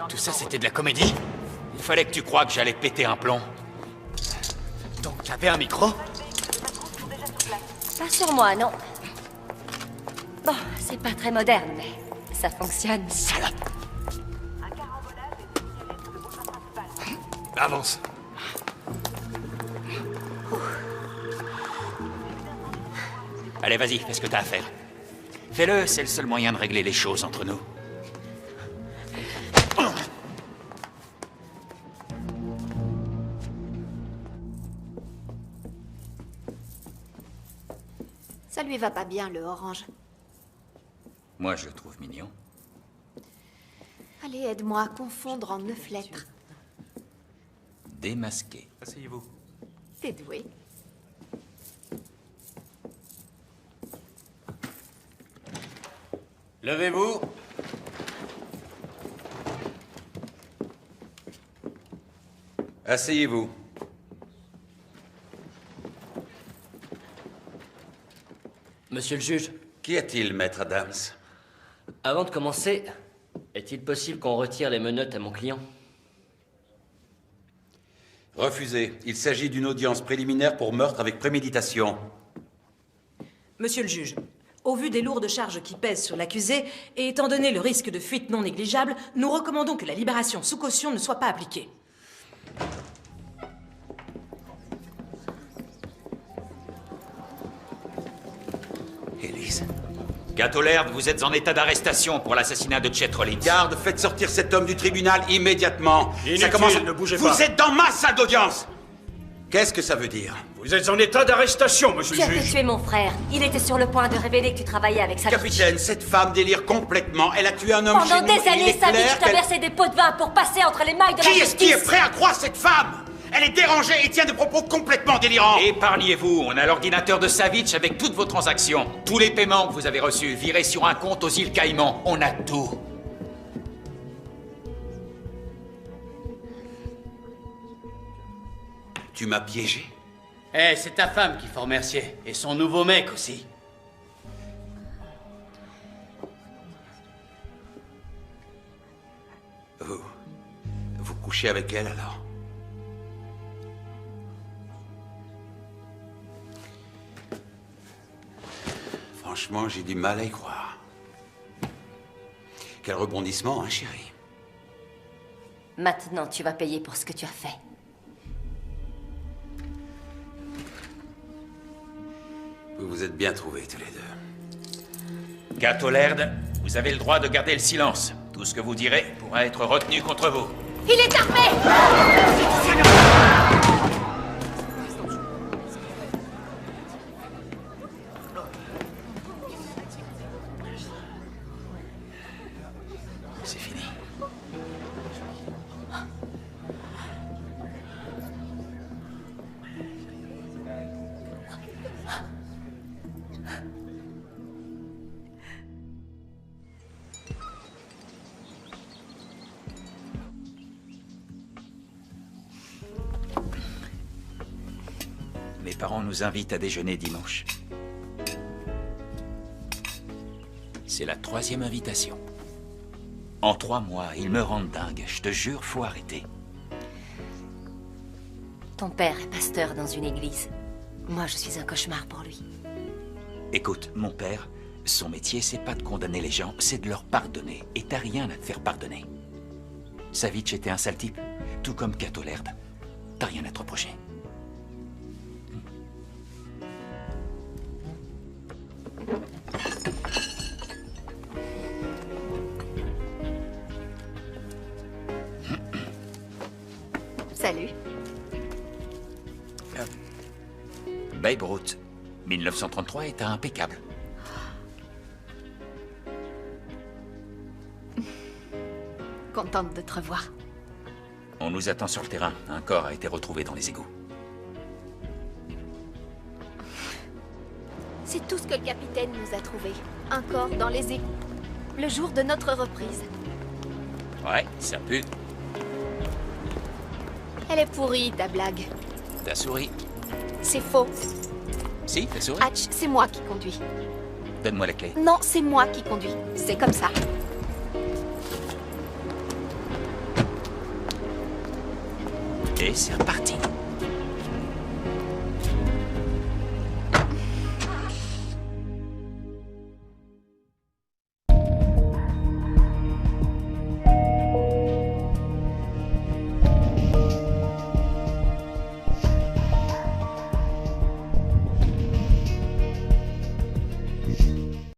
Tout ça, c'était de la comédie? Il fallait que tu crois que j'allais péter un plomb. Donc, t'avais un micro? Pas sur moi, non. Bon, c'est pas très moderne, mais ça fonctionne. Salope! Avance. Allez, vas-y, fais ce que t'as à faire. Fais-le, c'est le seul moyen de régler les choses entre nous. Ça lui va pas bien, le orange. Moi, je le trouve mignon. Allez, aide-moi à confondre en 9 lettres. Démasqué. Asseyez-vous. T'es doué. Levez-vous. Asseyez-vous. Monsieur le juge. Qu'y a-t-il, maître Adams? Avant de commencer, est-il possible qu'on retire les menottes à mon client? Refusé. Il s'agit d'une audience préliminaire pour meurtre avec préméditation. Monsieur le juge, au vu des lourdes charges qui pèsent sur l'accusé, et étant donné le risque de fuite non négligeable, nous recommandons que la libération sous caution ne soit pas appliquée. Élise. Cato Laird, vous êtes en état d'arrestation pour l'assassinat de Chet Rollins. Garde, faites sortir cet homme du tribunal immédiatement. Inutile, ne bougez pas. Vous êtes dans ma salle d'audience. Qu'est-ce que ça veut dire? Vous êtes en état d'arrestation, monsieur Tu le as fait juge. tuer mon frère. Il était sur le point de révéler que tu travaillais avec Savitch. Capitaine, cette femme délire complètement. Elle a tué un homme Pendant chez nous, des et il années, est clair Savitch t'a qu'elle- versé des pots de vin pour passer entre les mailles de la Qui justice. est-ce qui est prêt à croire cette femme? Elle est dérangée et tient des propos complètement délirants. Épargnez-vous, on a l'ordinateur de Savitch avec toutes vos transactions. Tous les paiements que vous avez reçus, virés sur un compte aux îles Caïmans. On a tout. Tu m'as piégé. Eh, c'est ta femme qu'il faut remercier. Et son nouveau mec aussi. Vous couchez avec elle alors? Franchement, j'ai du mal à y croire. Quel rebondissement, hein, chérie? Maintenant, tu vas payer pour ce que tu as fait. Vous vous êtes bien trouvés tous les deux. Cato Laird, vous avez le droit de garder le silence. Tout ce que vous direz pourra être retenu contre vous. Il est armé! C'est fini. Mes parents nous invitent à déjeuner dimanche. C'est la 3e invitation. En 3 mois, ils me rendent dingue. Je te jure, faut arrêter. Ton père est pasteur dans une église. Moi, je suis un cauchemar pour lui. Écoute, mon père, son métier, c'est pas de condamner les gens, c'est de leur pardonner. Et t'as rien à te faire pardonner. Savitch était un sale type, tout comme Cato Laird. T'as rien à te reprocher. Salut. Babe Ruth, 1933 est impeccable. Contente de te revoir. On nous attend sur le terrain. Un corps a été retrouvé dans les égouts. C'est tout ce que le capitaine nous a trouvé. Un corps dans les égouts. Le jour de notre reprise. Ouais, ça pue. Elle est pourrie, ta blague. T'as souri. C'est faux. Si, t'as souri. Hatch, c'est moi qui conduis. Donne-moi la clé. Non, c'est moi qui conduis. C'est comme ça. Et c'est reparti.